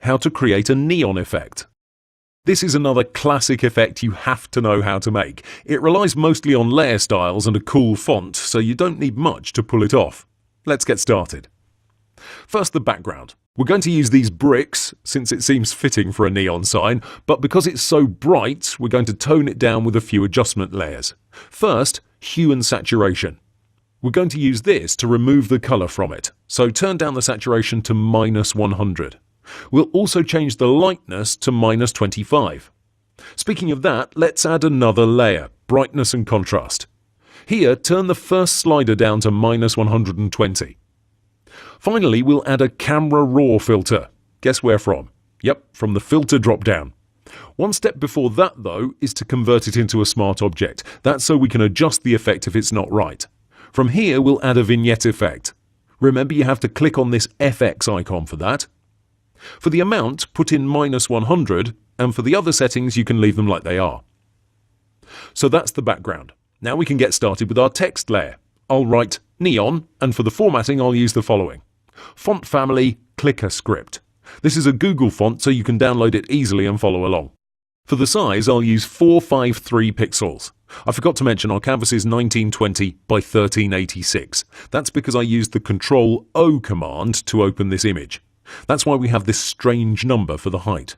how to create a neon effect. This is another classic effect you have to know how to make. It relies mostly on layer styles and a cool font, so you don't need much to pull it off. Let's get started. First, the background. We're going to use these bricks, since it seems fitting for a neon sign, but because it's so bright, we're going to tone it down with a few adjustment layers. First, hue and saturation. We're going to use this to remove the colour from it, so turn down the saturation to -100. We'll also change the lightness to -25. Speaking of that, let's add another layer, brightness and contrast. Here, turn the first slider down to -120. Finally, we'll add a camera raw filter. Guess where from? Yep, from the filter drop-down. One step before that, though, is to convert it into a smart object. That's so we can adjust the effect if it's not right. From here, we'll add a vignette effect. Remember, you have to click on this FX icon for that. For the amount, put in -100, and for the other settings, you can leave them like they are. So that's the background. Now we can get started with our text layer. I'll write neon, and for the formatting, I'll use the following. Font family, ClickerScript. This is a Google font, so you can download it easily and follow along. For the size, I'll use 453 pixels. I forgot to mention our canvas is 1920 by 1386. That's because I used the Ctrl-O command to open this image. That's why we have this strange number for the height.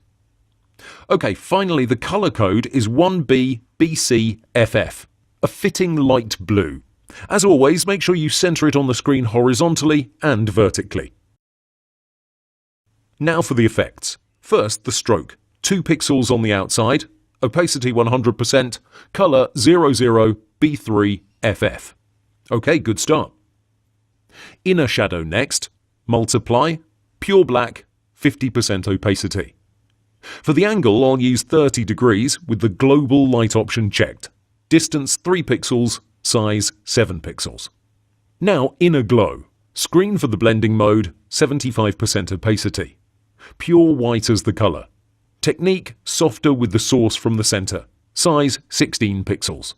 Okay, finally the colour code is 1BBCFF, a fitting light blue. As always, make sure you centre it on the screen horizontally and vertically. Now for the effects. First, the stroke. 2 pixels on the outside, opacity 100%, colour 00B3FF. Okay, good start. Inner shadow next, multiply, pure black, 50% opacity. For the angle, I'll use 30 degrees with the global light option checked. Distance 3 pixels, size 7 pixels. Now inner glow. Screen for the blending mode, 75% opacity. Pure white as the colour. Technique, softer with the source from the centre. Size 16 pixels.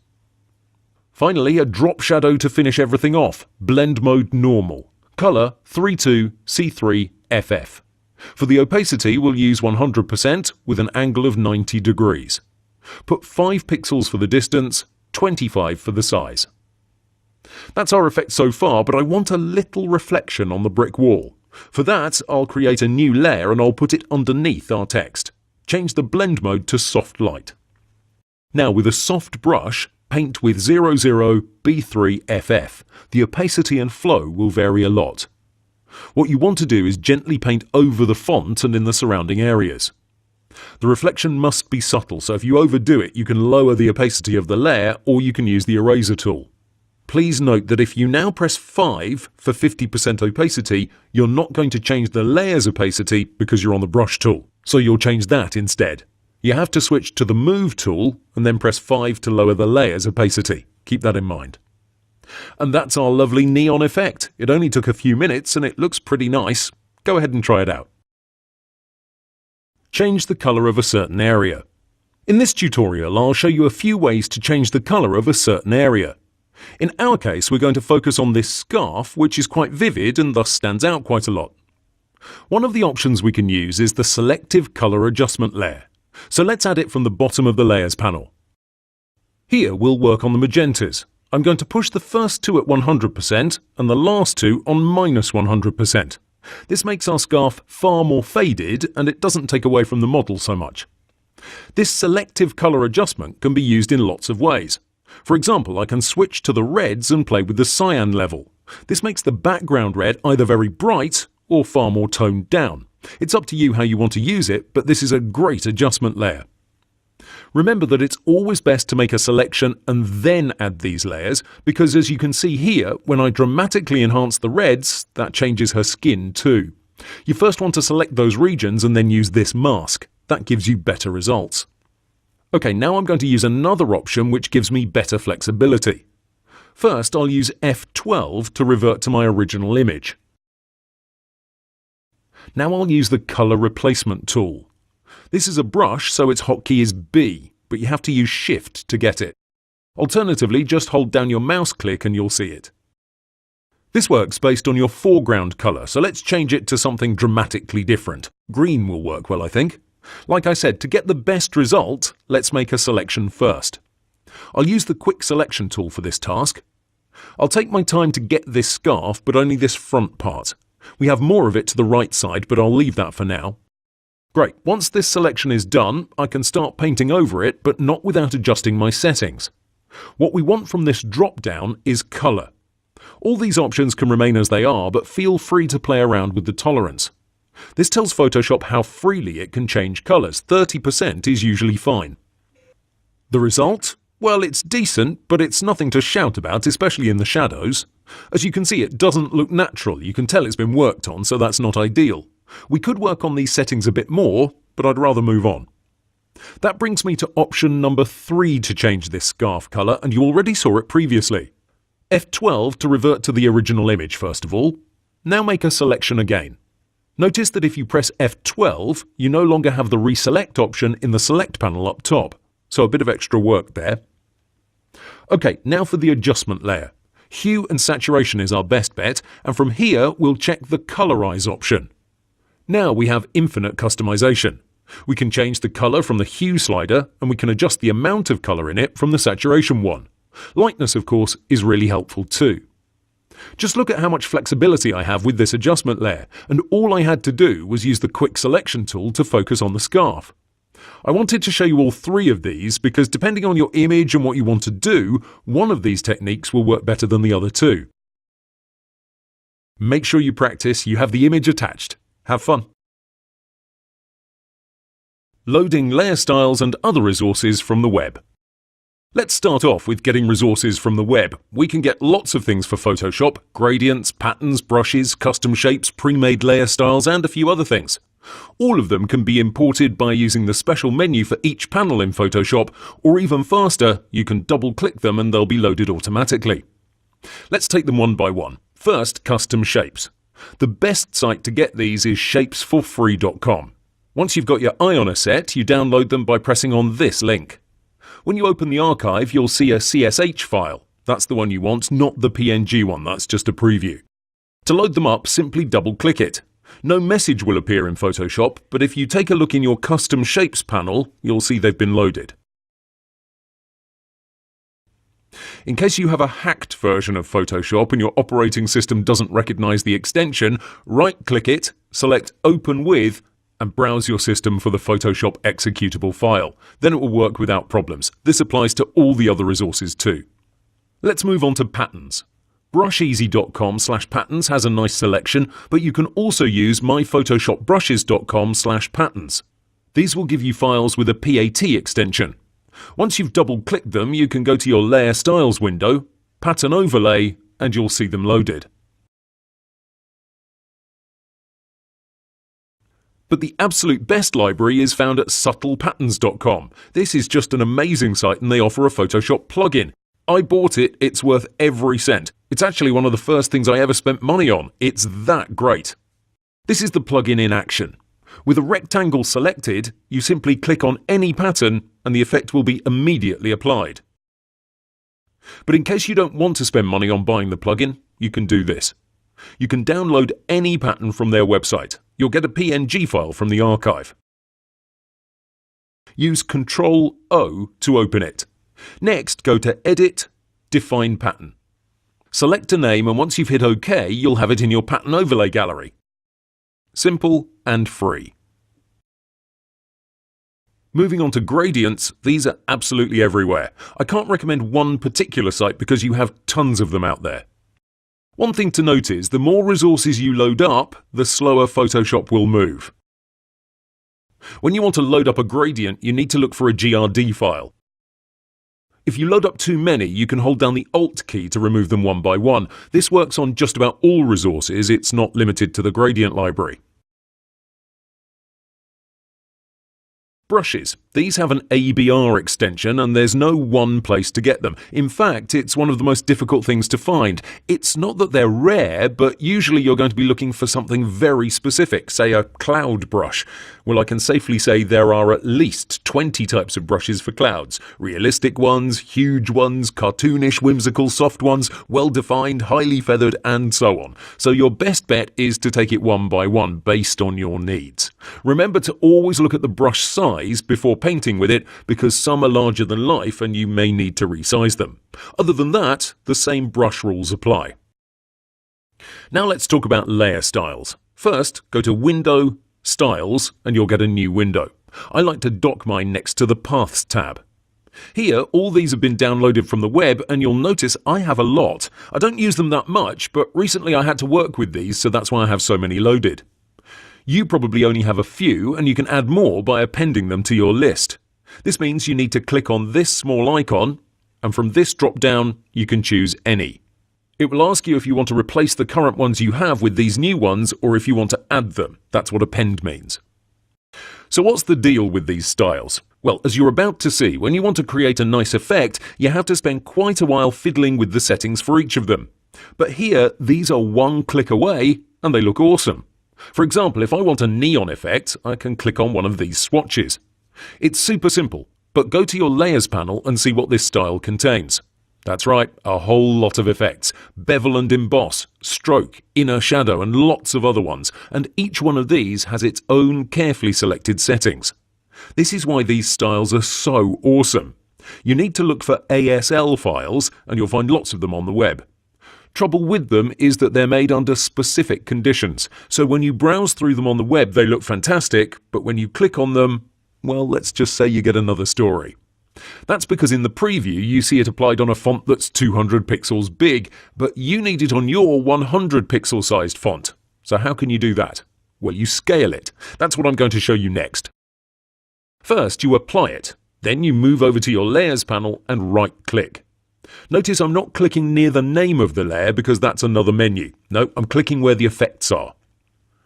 Finally, a drop shadow to finish everything off. Blend mode normal. Colour 32C3FF. For the opacity, we'll use 100% with an angle of 90 degrees. Put 5 pixels for the distance, 25 for the size. That's our effect so far, but I want a little reflection on the brick wall. For that, I'll create a new layer and I'll put it underneath our text. Change the blend mode to soft light. Now with a soft brush, paint with 00B3FF. The opacity and flow will vary a lot. What you want to do is gently paint over the font and in the surrounding areas. The reflection must be subtle, so if you overdo it, you can lower the opacity of the layer or you can use the eraser tool. Please note that if you now press 5 for 50% opacity, you're not going to change the layer's opacity because you're on the brush tool, so you'll change that instead. You have to switch to the Move tool and then press 5 to lower the layer's opacity. Keep that in mind. And that's our lovely neon effect. It only took a few minutes and it looks pretty nice. Go ahead and try it out. Change the colour of a certain area. In this tutorial, I'll show you a few ways to change the colour of a certain area. In our case, we're going to focus on this scarf, which is quite vivid and thus stands out quite a lot. One of the options we can use is the Selective Colour Adjustment layer. So let's add it from the bottom of the Layers panel. Here we'll work on the magentas. I'm going to push the first 2 at 100% and the last 2 on -100%. This makes our scarf far more faded and it doesn't take away from the model so much. This selective colour adjustment can be used in lots of ways. For example, I can switch to the reds and play with the cyan level. This makes the background red either very bright or far more toned down. It's up to you how you want to use it, but this is a great adjustment layer. Remember that it's always best to make a selection and then add these layers, because as you can see here, when I dramatically enhance the reds, that changes her skin too. You first want to select those regions and then use this mask. That gives you better results. Okay, now I'm going to use another option which gives me better flexibility. First, I'll use F12 to revert to my original image. Now I'll use the Colour Replacement tool. This is a brush, so its hotkey is B, but you have to use Shift to get it. Alternatively, just hold down your mouse click and you'll see it. This works based on your foreground colour, so let's change it to something dramatically different. Green will work well, I think. Like I said, to get the best result, let's make a selection first. I'll use the Quick Selection tool for this task. I'll take my time to get this scarf, but only this front part. We have more of it to the right side, but I'll leave that for now. Great, once this selection is done, I can start painting over it, but not without adjusting my settings. What we want from this drop-down is colour. All these options can remain as they are, but feel free to play around with the tolerance. This tells Photoshop how freely it can change colours. 30% is usually fine. The result? Well, it's decent, but it's nothing to shout about, especially in the shadows. As you can see, it doesn't look natural. You can tell it's been worked on, so that's not ideal. We could work on these settings a bit more, but I'd rather move on. That brings me to option number 3 to change this scarf colour, and you already saw it previously. F12 to revert to the original image first of all. Now make a selection again. Notice that if you press F12, you no longer have the reselect option in the select panel up top, so a bit of extra work there. Okay, now for the adjustment layer. Hue and saturation is our best bet, and from here we'll check the colorize option. Now we have infinite customization. We can change the colour from the hue slider, and we can adjust the amount of colour in it from the saturation one. Lightness, of course, is really helpful too. Just look at how much flexibility I have with this adjustment layer, and all I had to do was use the Quick Selection tool to focus on the scarf. I wanted to show you all 3 of these because depending on your image and what you want to do, one of these techniques will work better than the other 2. Make sure you practice, you have the image attached. Have fun! Loading layer styles and other resources from the web. Let's start off with getting resources from the web. We can get lots of things for Photoshop: gradients, patterns, brushes, custom shapes, pre-made layer styles, and a few other things. All of them can be imported by using the special menu for each panel in Photoshop, or even faster, you can double-click them and they'll be loaded automatically. Let's take them one by one. First, custom shapes. The best site to get these is shapesforfree.com. Once you've got your eye on a set, you download them by pressing on this link. When you open the archive, you'll see a CSH file. That's the one you want, not the PNG one, that's just a preview. To load them up, simply double-click it. No message will appear in Photoshop, but if you take a look in your Custom Shapes panel, you'll see they've been loaded. In case you have a hacked version of Photoshop and your operating system doesn't recognize the extension, right-click it, select Open With, and browse your system for the Photoshop executable file. Then it will work without problems. This applies to all the other resources too. Let's move on to patterns. Brusheasy.com/patterns has a nice selection, but you can also use myphotoshopbrushes.com/patterns. These will give you files with a PAT extension. Once you've double-clicked them, you can go to your Layer Styles window, Pattern Overlay, and you'll see them loaded. But the absolute best library is found at subtlepatterns.com. This is just an amazing site and they offer a Photoshop plugin. I bought it, it's worth every cent. It's actually one of the first things I ever spent money on. It's that great. This is the plugin in action. With a rectangle selected, you simply click on any pattern and the effect will be immediately applied. But in case you don't want to spend money on buying the plugin, you can do this. You can download any pattern from their website. You'll get a PNG file from the archive. Use Ctrl-O to open it. Next, go to Edit, Define Pattern. Select a name and once you've hit OK, you'll have it in your pattern overlay gallery. Simple and free. Moving on to gradients, these are absolutely everywhere. I can't recommend one particular site because you have tons of them out there. One thing to note is, the more resources you load up, the slower Photoshop will move. When you want to load up a gradient, you need to look for a GRD file. If you load up too many, you can hold down the Alt key to remove them one by one. This works on just about all resources, it's not limited to the gradient library. Brushes. These have an ABR extension and there's no one place to get them. In fact, it's one of the most difficult things to find. It's not that they're rare, but usually you're going to be looking for something very specific, say a cloud brush. Well, I can safely say there are at least 20 types of brushes for clouds. Realistic ones, huge ones, cartoonish, whimsical, soft ones, well-defined, highly feathered, and so on. So your best bet is to take it one by one based on your needs. Remember to always look at the brush size before painting with it, because some are larger than life and you may need to resize them. Other than that, the same brush rules apply. Now let's talk about layer styles. First, go to Window, Styles, and you'll get a new window. I like to dock mine next to the Paths tab. Here, all these have been downloaded from the web, and you'll notice I have a lot. I don't use them that much, but recently I had to work with these, so that's why I have so many loaded. You probably only have a few, and you can add more by appending them to your list. This means you need to click on this small icon, and from this drop down, you can choose any. It will ask you if you want to replace the current ones you have with these new ones, or if you want to add them. That's what append means. So what's the deal with these styles? Well, as you're about to see, when you want to create a nice effect, you have to spend quite a while fiddling with the settings for each of them. But here, these are one click away, and they look awesome. For example, if I want a neon effect, I can click on one of these swatches. It's super simple, but go to your Layers panel and see what this style contains. That's right, a whole lot of effects. Bevel and emboss, stroke, inner shadow, and lots of other ones, and each one of these has its own carefully selected settings. This is why these styles are so awesome. You need to look for ASL files, and you'll find lots of them on the web. Trouble with them is that they're made under specific conditions, so when you browse through them on the web they look fantastic, but when you click on them, well, let's just say you get another story. That's because in the preview you see it applied on a font that's 200 pixels big, but you need it on your 100 pixel sized font. So how can you do that? Well, you scale it. That's what I'm going to show you next. First, you apply it. Then you move over to your Layers panel and right-click. Notice I'm not clicking near the name of the layer because that's another menu. No, I'm clicking where the effects are.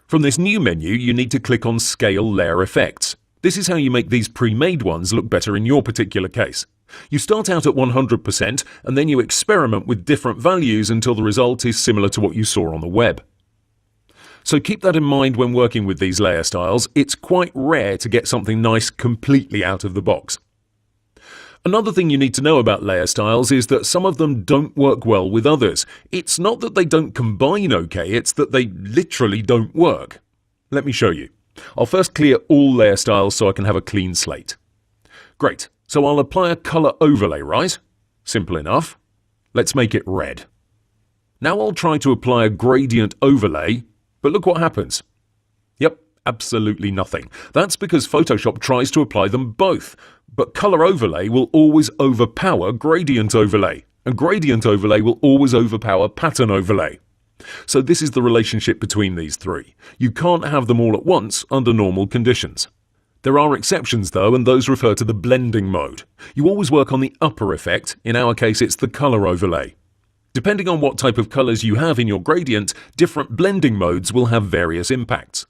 From this new menu, you need to click on Scale Layer Effects. This is how you make these pre-made ones look better in your particular case. You start out at 100% and then you experiment with different values until the result is similar to what you saw on the web. So keep that in mind when working with these layer styles. It's quite rare to get something nice completely out of the box. Another thing you need to know about layer styles is that some of them don't work well with others. It's not that they don't combine okay, it's that they literally don't work. Let me show you. I'll first clear all layer styles so I can have a clean slate. Great, so I'll apply a color overlay, right? Simple enough. Let's make it red. Now I'll try to apply a gradient overlay, but look what happens. Yep, absolutely nothing. That's because Photoshop tries to apply them both. But color overlay will always overpower gradient overlay, and gradient overlay will always overpower pattern overlay. So this is the relationship between these three. You can't have them all at once under normal conditions. There are exceptions though, and those refer to the blending mode. You always work on the upper effect, in our case it's the color overlay. Depending on what type of colors you have in your gradient, different blending modes will have various impacts.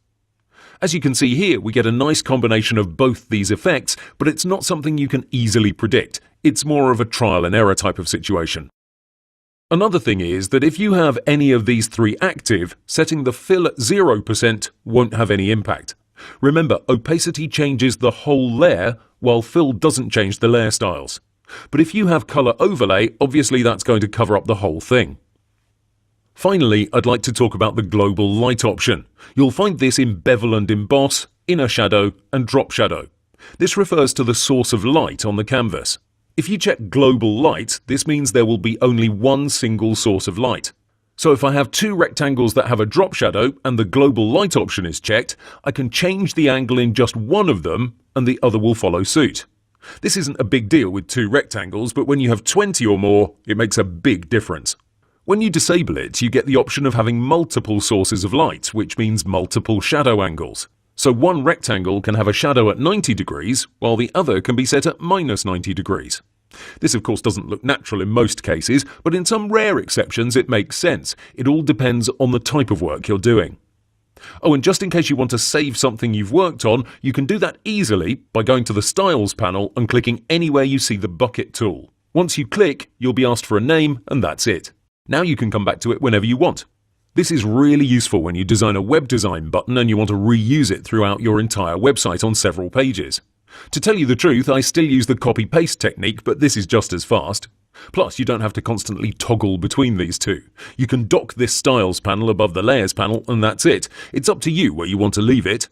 As you can see here, we get a nice combination of both these effects, but it's not something you can easily predict. It's more of a trial and error type of situation. Another thing is that if you have any of these three active, setting the fill at 0% won't have any impact. Remember, opacity changes the whole layer, while fill doesn't change the layer styles. But if you have color overlay, obviously that's going to cover up the whole thing. Finally, I'd like to talk about the global light option. You'll find this in Bevel and Emboss, Inner Shadow, and Drop Shadow. This refers to the source of light on the canvas. If you check Global Light, this means there will be only one single source of light. So if I have two rectangles that have a drop shadow and the Global Light option is checked, I can change the angle in just one of them and the other will follow suit. This isn't a big deal with two rectangles, but when you have 20 or more, it makes a big difference. When you disable it, you get the option of having multiple sources of light, which means multiple shadow angles. So one rectangle can have a shadow at 90 degrees, while the other can be set at minus 90 degrees. This of course doesn't look natural in most cases, but in some rare exceptions it makes sense. It all depends on the type of work you're doing. Oh, and just in case you want to save something you've worked on, you can do that easily by going to the Styles panel and clicking anywhere you see the bucket tool. Once you click, you'll be asked for a name, and that's it. Now you can come back to it whenever you want. This is really useful when you design a web design button and you want to reuse it throughout your entire website on several pages. To tell you the truth, I still use the copy-paste technique, but this is just as fast. Plus, you don't have to constantly toggle between these two. You can dock this Styles panel above the Layers panel, and that's it. It's up to you where you want to leave it.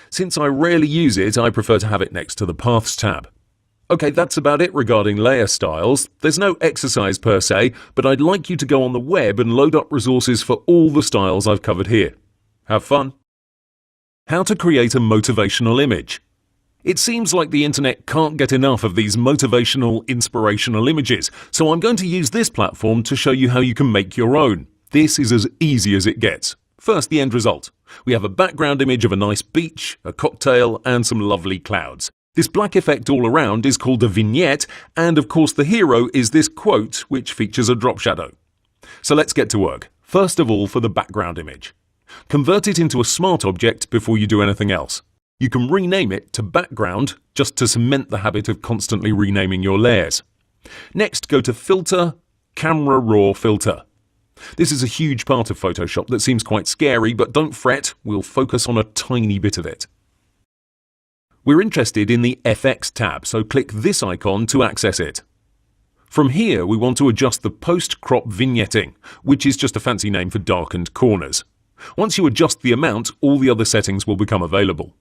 Since I rarely use it, I prefer to have it next to the Paths tab. Okay, that's about it regarding layer styles. There's no exercise per se, but I'd like you to go on the web and load up resources for all the styles I've covered here. Have fun! How to create a motivational image. It seems like the internet can't get enough of these motivational, inspirational images, so I'm going to use this platform to show you how you can make your own. This is as easy as it gets. First, the end result. We have a background image of a nice beach, a cocktail, and some lovely clouds. This black effect all around is called a vignette, and of course the hero is this quote, which features a drop shadow. So let's get to work. First of all, for the background image. Convert it into a smart object before you do anything else. You can rename it to background, just to cement the habit of constantly renaming your layers. Next, go to Filter, Camera Raw Filter. This is a huge part of Photoshop that seems quite scary, but don't fret, we'll focus on a tiny bit of it. We're interested in the FX tab, so click this icon to access it. From here, we want to adjust the post-crop vignetting, which is just a fancy name for darkened corners. Once you adjust the amount, all the other settings will become available.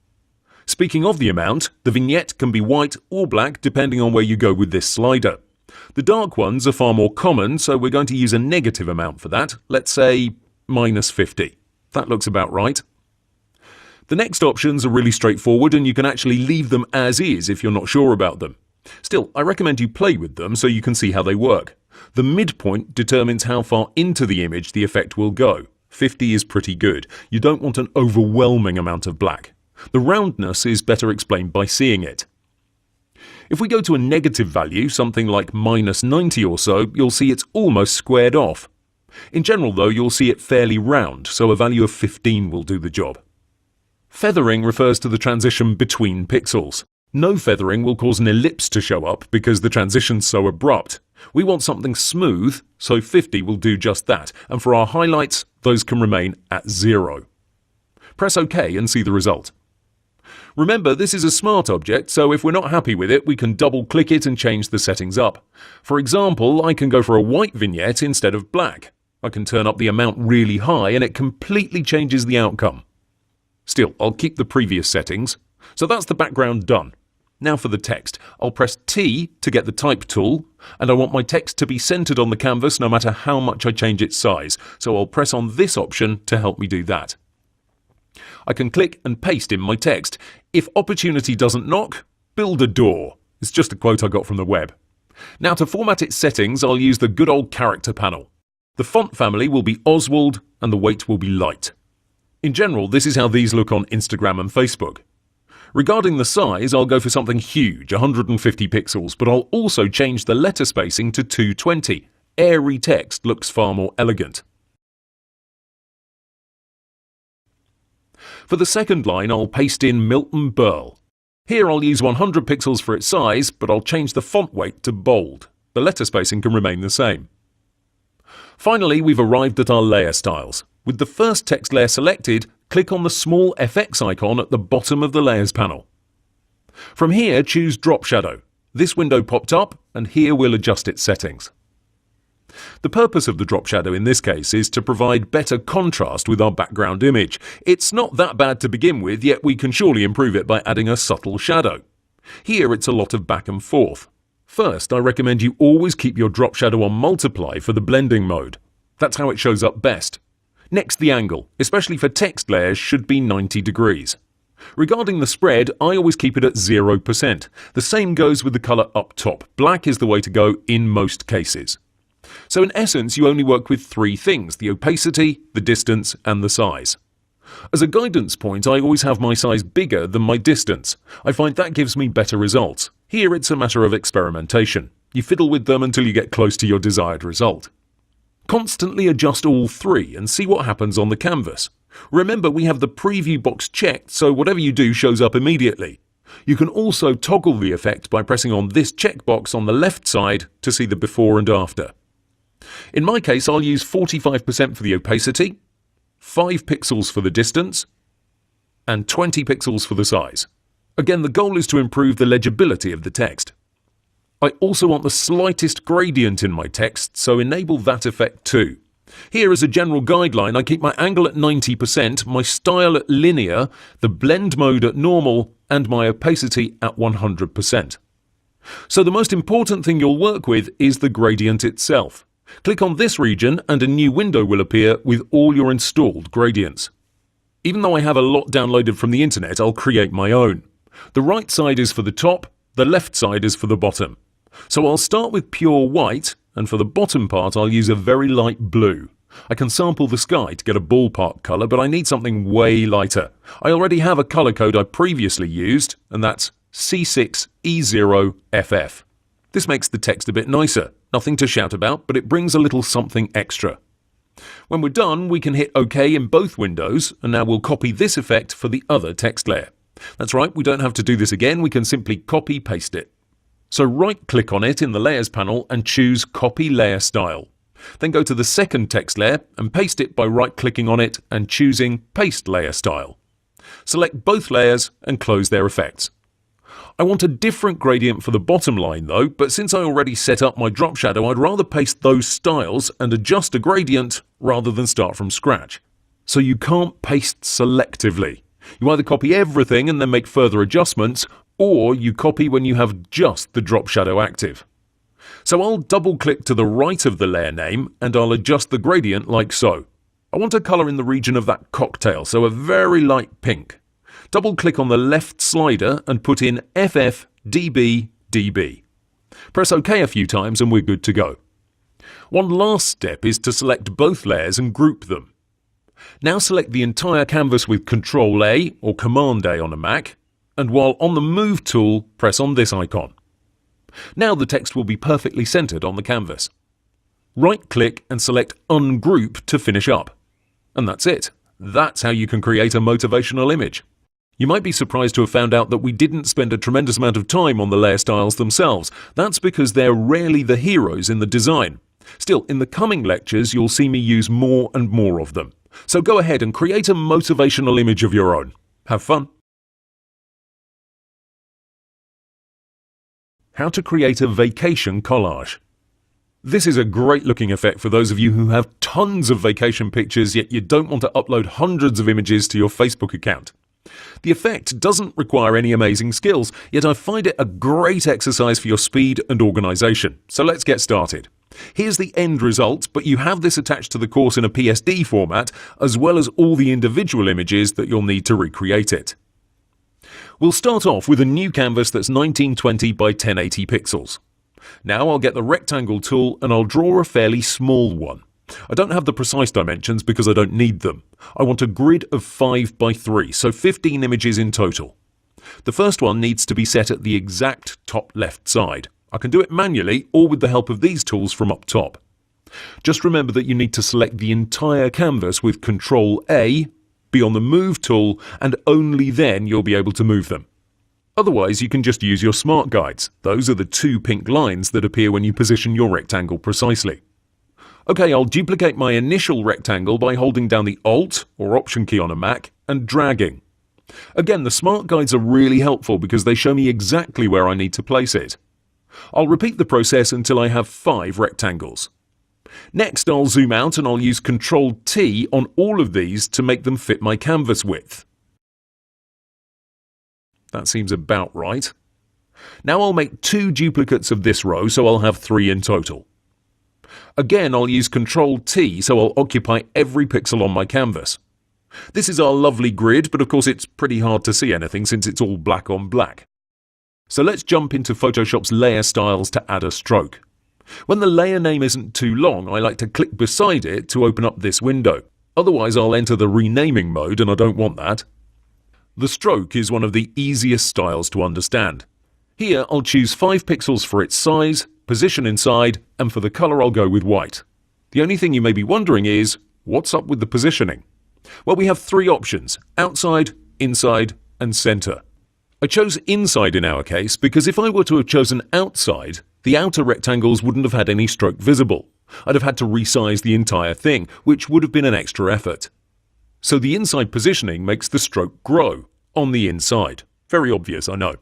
Speaking of the amount, the vignette can be white or black depending on where you go with this slider. The dark ones are far more common, so we're going to use a negative amount for that. Let's say -50. That looks about right. The next options are really straightforward, and you can actually leave them as is if you're not sure about them. Still, I recommend you play with them so you can see how they work. The midpoint determines how far into the image the effect will go. 50 is pretty good. You don't want an overwhelming amount of black. The roundness is better explained by seeing it. If we go to a negative value, something like -90 or so, you'll see it's almost squared off. In general though, you'll see it fairly round, so a value of 15 will do the job. Feathering refers to the transition between pixels. No feathering will cause an ellipse to show up because the transition's so abrupt. We want something smooth, so 50 will do just that, and for our highlights, those can remain at 0. Press OK and see the result. Remember, this is a smart object, so if we're not happy with it, we can double-click it and change the settings up. For example, I can go for a white vignette instead of black. I can turn up the amount really high and it completely changes the outcome. Still, I'll keep the previous settings. So that's the background done. Now for the text. I'll press T to get the type tool, and I want my text to be centered on the canvas no matter how much I change its size, so I'll press on this option to help me do that. I can click and paste in my text. If opportunity doesn't knock, build a door. It's just a quote I got from the web. Now to format its settings, I'll use the good old character panel. The font family will be Oswald and the weight will be light. In general, this is how these look on Instagram and Facebook. Regarding the size, I'll go for something huge, 150 pixels, but I'll also change the letter spacing to 220. Airy text looks far more elegant. For the second line, I'll paste in Milton Berle. Here I'll use 100 pixels for its size, but I'll change the font weight to bold. The letter spacing can remain the same. Finally, we've arrived at our layer styles. With the first text layer selected, click on the small FX icon at the bottom of the Layers panel. From here, choose Drop Shadow. This window popped up, and here we'll adjust its settings. The purpose of the drop shadow in this case is to provide better contrast with our background image. It's not that bad to begin with, yet we can surely improve it by adding a subtle shadow. Here it's a lot of back and forth. First, I recommend you always keep your drop shadow on multiply for the blending mode. That's how it shows up best. Next, the angle, especially for text layers, should be 90 degrees. Regarding the spread, I always keep it at 0%. The same goes with the colour up top. Black is the way to go in most cases. So in essence, you only work with three things: the opacity, the distance, and the size. As a guidance point, I always have my size bigger than my distance. I find that gives me better results. Here it's a matter of experimentation. You fiddle with them until you get close to your desired result. Constantly adjust all three and see what happens on the canvas. Remember, we have the preview box checked, so whatever you do shows up immediately. You can also toggle the effect by pressing on this checkbox on the left side to see the before and after. In my case, I'll use 45% for the opacity, 5 pixels for the distance, and 20 pixels for the size. Again, the goal is to improve the legibility of the text. I also want the slightest gradient in my text, so enable that effect too. Here, as a general guideline, I keep my angle at 90%, my style at linear, the blend mode at normal, and my opacity at 100%. So the most important thing you'll work with is the gradient itself. Click on this region and a new window will appear with all your installed gradients. Even though I have a lot downloaded from the internet, I'll create my own. The right side is for the top, the left side is for the bottom. So I'll start with pure white, and for the bottom part I'll use a very light blue. I can sample the sky to get a ballpark colour, but I need something way lighter. I already have a colour code I previously used, and that's C6E0FF. This makes the text a bit nicer. Nothing to shout about, but it brings a little something extra. When we're done, we can hit OK in both windows, and now we'll copy this effect for the other text layer. That's right, we don't have to do this again, we can simply copy-paste it. So right-click on it in the Layers panel and choose Copy Layer Style. Then go to the second text layer and paste it by right-clicking on it and choosing Paste Layer Style. Select both layers and close their effects. I want a different gradient for the bottom line though, but since I already set up my drop shadow, I'd rather paste those styles and adjust a gradient rather than start from scratch. So you can't paste selectively. You either copy everything and then make further adjustments, or you copy when you have just the drop shadow active. So I'll double click to the right of the layer name and I'll adjust the gradient like so. I want a colour in the region of that cocktail, so a very light pink. Double click on the left slider and put in FFDBDB. Press OK a few times and we're good to go. One last step is to select both layers and group them. Now select the entire canvas with Ctrl A or Command A on a Mac, and while on the Move tool, press on this icon. Now the text will be perfectly centered on the canvas. Right-click and select Ungroup to finish up. And that's it. That's how you can create a motivational image. You might be surprised to have found out that we didn't spend a tremendous amount of time on the layer styles themselves. That's because they're rarely the heroes in the design. Still, in the coming lectures, you'll see me use more and more of them. So go ahead and create a motivational image of your own. Have fun! How to create a vacation collage. This is a great looking effect for those of you who have tons of vacation pictures yet you don't want to upload hundreds of images to your Facebook account. The effect doesn't require any amazing skills, yet I find it a great exercise for your speed and organisation. So let's get started. Here's the end result, but you have this attached to the course in a PSD format, as well as all the individual images that you'll need to recreate it. We'll start off with a new canvas that's 1920 by 1080 pixels. Now I'll get the rectangle tool and I'll draw a fairly small one. I don't have the precise dimensions because I don't need them. I want a grid of 5 by 3, so 15 images in total. The first one needs to be set at the exact top left side. I can do it manually or with the help of these tools from up top. Just remember that you need to select the entire canvas with Ctrl A, be on the Move tool, and only then you'll be able to move them. Otherwise, you can just use your smart guides. Those are the 2 pink lines that appear when you position your rectangle precisely. Okay, I'll duplicate my initial rectangle by holding down the Alt or Option key on a Mac and dragging. Again, the smart guides are really helpful because they show me exactly where I need to place it. I'll repeat the process until I have 5 rectangles. Next, I'll zoom out and I'll use Ctrl T on all of these to make them fit my canvas width. That seems about right. Now I'll make 2 duplicates of this row, so I'll have 3 in total. Again, I'll use Ctrl T, so I'll occupy every pixel on my canvas. This is our lovely grid, but of course it's pretty hard to see anything since it's all black on black. So let's jump into Photoshop's layer styles to add a stroke. When the layer name isn't too long, I like to click beside it to open up this window. Otherwise, I'll enter the renaming mode and I don't want that. The stroke is one of the easiest styles to understand. Here, I'll choose 5 pixels for its size, position inside, and for the color I'll go with white. The only thing you may be wondering is, what's up with the positioning? Well, we have three options: outside, inside, and center. I chose inside in our case because if I were to have chosen outside, the outer rectangles wouldn't have had any stroke visible. I'd have had to resize the entire thing, which would have been an extra effort. So the inside positioning makes the stroke grow on the inside. Very obvious, I know.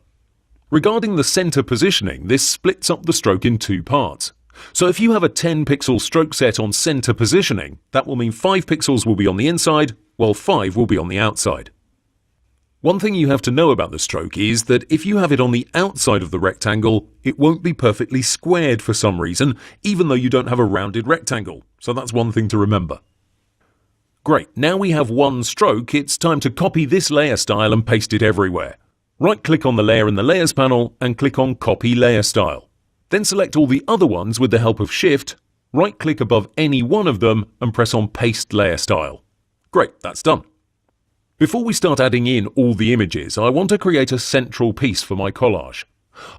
Regarding the center positioning, this splits up the stroke in two parts. So if you have a 10 pixel stroke set on center positioning, that will mean 5 pixels will be on the inside, while 5 will be on the outside. One thing you have to know about the stroke is that if you have it on the outside of the rectangle, it won't be perfectly squared for some reason, even though you don't have a rounded rectangle. So that's one thing to remember. Great, now we have one stroke, it's time to copy this layer style and paste it everywhere. Right-click on the layer in the Layers panel and click on Copy Layer Style. Then select all the other ones with the help of Shift, right-click above any one of them and press on Paste Layer Style. Great, that's done. Before we start adding in all the images, I want to create a central piece for my collage.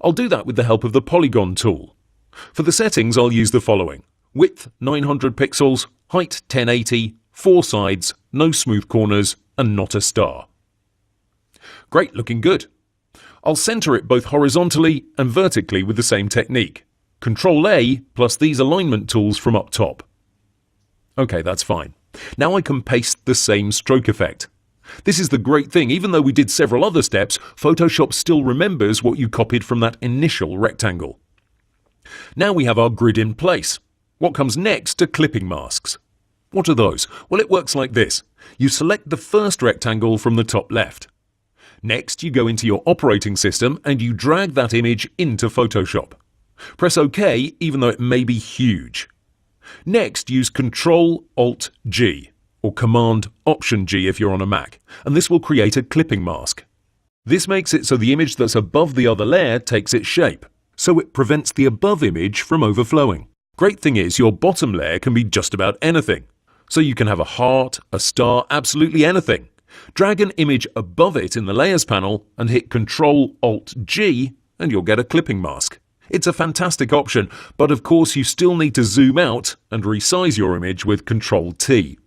I'll do that with the help of the Polygon tool. For the settings, I'll use the following: width 900 pixels, height 1080, 4 sides, no smooth corners, and not a star. Great, looking good. I'll center it both horizontally and vertically with the same technique. Ctrl-A plus these alignment tools from up top. Okay, that's fine. Now I can paste the same stroke effect. This is the great thing, even though we did several other steps, Photoshop still remembers what you copied from that initial rectangle. Now we have our grid in place. What comes next are clipping masks. What are those? Well, it works like this. You select the first rectangle from the top left. Next, you go into your operating system and you drag that image into Photoshop. Press OK, even though it may be huge. Next, use Ctrl-Alt-G, or Command-Option-G if you're on a Mac, and this will create a clipping mask. This makes it so the image that's above the other layer takes its shape, so it prevents the above image from overflowing. Great thing is, your bottom layer can be just about anything. So you can have a heart, a star, absolutely anything. Drag an image above it in the Layers panel and hit Ctrl-Alt-G and you'll get a clipping mask. It's a fantastic option, but of course you still need to zoom out and resize your image with Ctrl-T.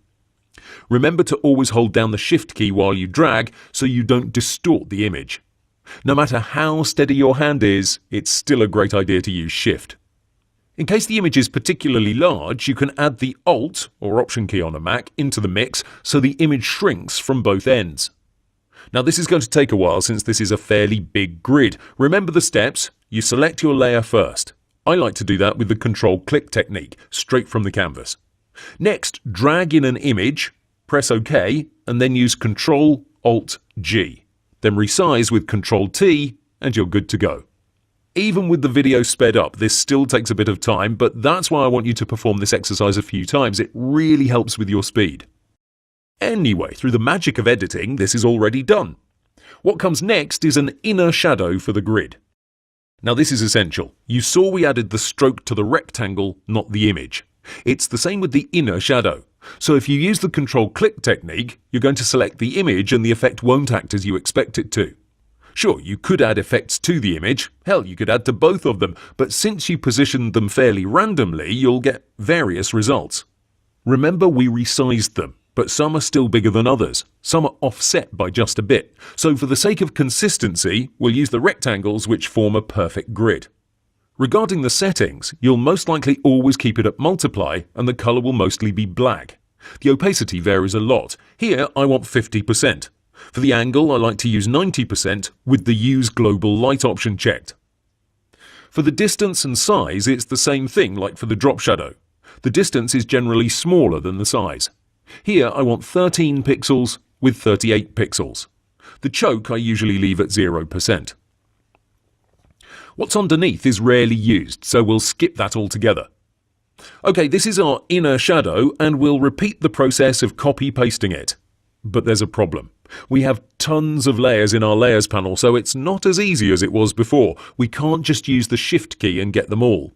Remember to always hold down the Shift key while you drag so you don't distort the image. No matter how steady your hand is, it's still a great idea to use Shift. In case the image is particularly large, you can add the Alt, or Option key on a Mac, into the mix so the image shrinks from both ends. Now this is going to take a while since this is a fairly big grid. Remember the steps. You select your layer first. I like to do that with the Control-Click technique, straight from the canvas. Next, drag in an image, press OK, and then use Ctrl-Alt-G. Then resize with Ctrl-T, and you're good to go. Even with the video sped up, this still takes a bit of time, but that's why I want you to perform this exercise a few times. It really helps with your speed. Anyway, through the magic of editing, this is already done. What comes next is an inner shadow for the grid. Now this is essential. You saw we added the stroke to the rectangle, not the image. It's the same with the inner shadow. So if you use the Control-Click technique, you're going to select the image and the effect won't act as you expect it to. Sure, you could add effects to the image, hell, you could add to both of them, but since you positioned them fairly randomly, you'll get various results. Remember, we resized them, but some are still bigger than others. Some are offset by just a bit. So for the sake of consistency, we'll use the rectangles which form a perfect grid. Regarding the settings, you'll most likely always keep it at multiply and the color will mostly be black. The opacity varies a lot. Here, I want 50%. For the angle, I like to use 90% with the Use Global Light option checked. For the distance and size, it's the same thing like for the drop shadow. The distance is generally smaller than the size. Here I want 13 pixels with 38 pixels. The choke I usually leave at 0%. What's underneath is rarely used, so we'll skip that altogether. Okay, this is our inner shadow and we'll repeat the process of copy-pasting it. But there's a problem. We have tons of layers in our Layers panel, so it's not as easy as it was before. We can't just use the Shift key and get them all.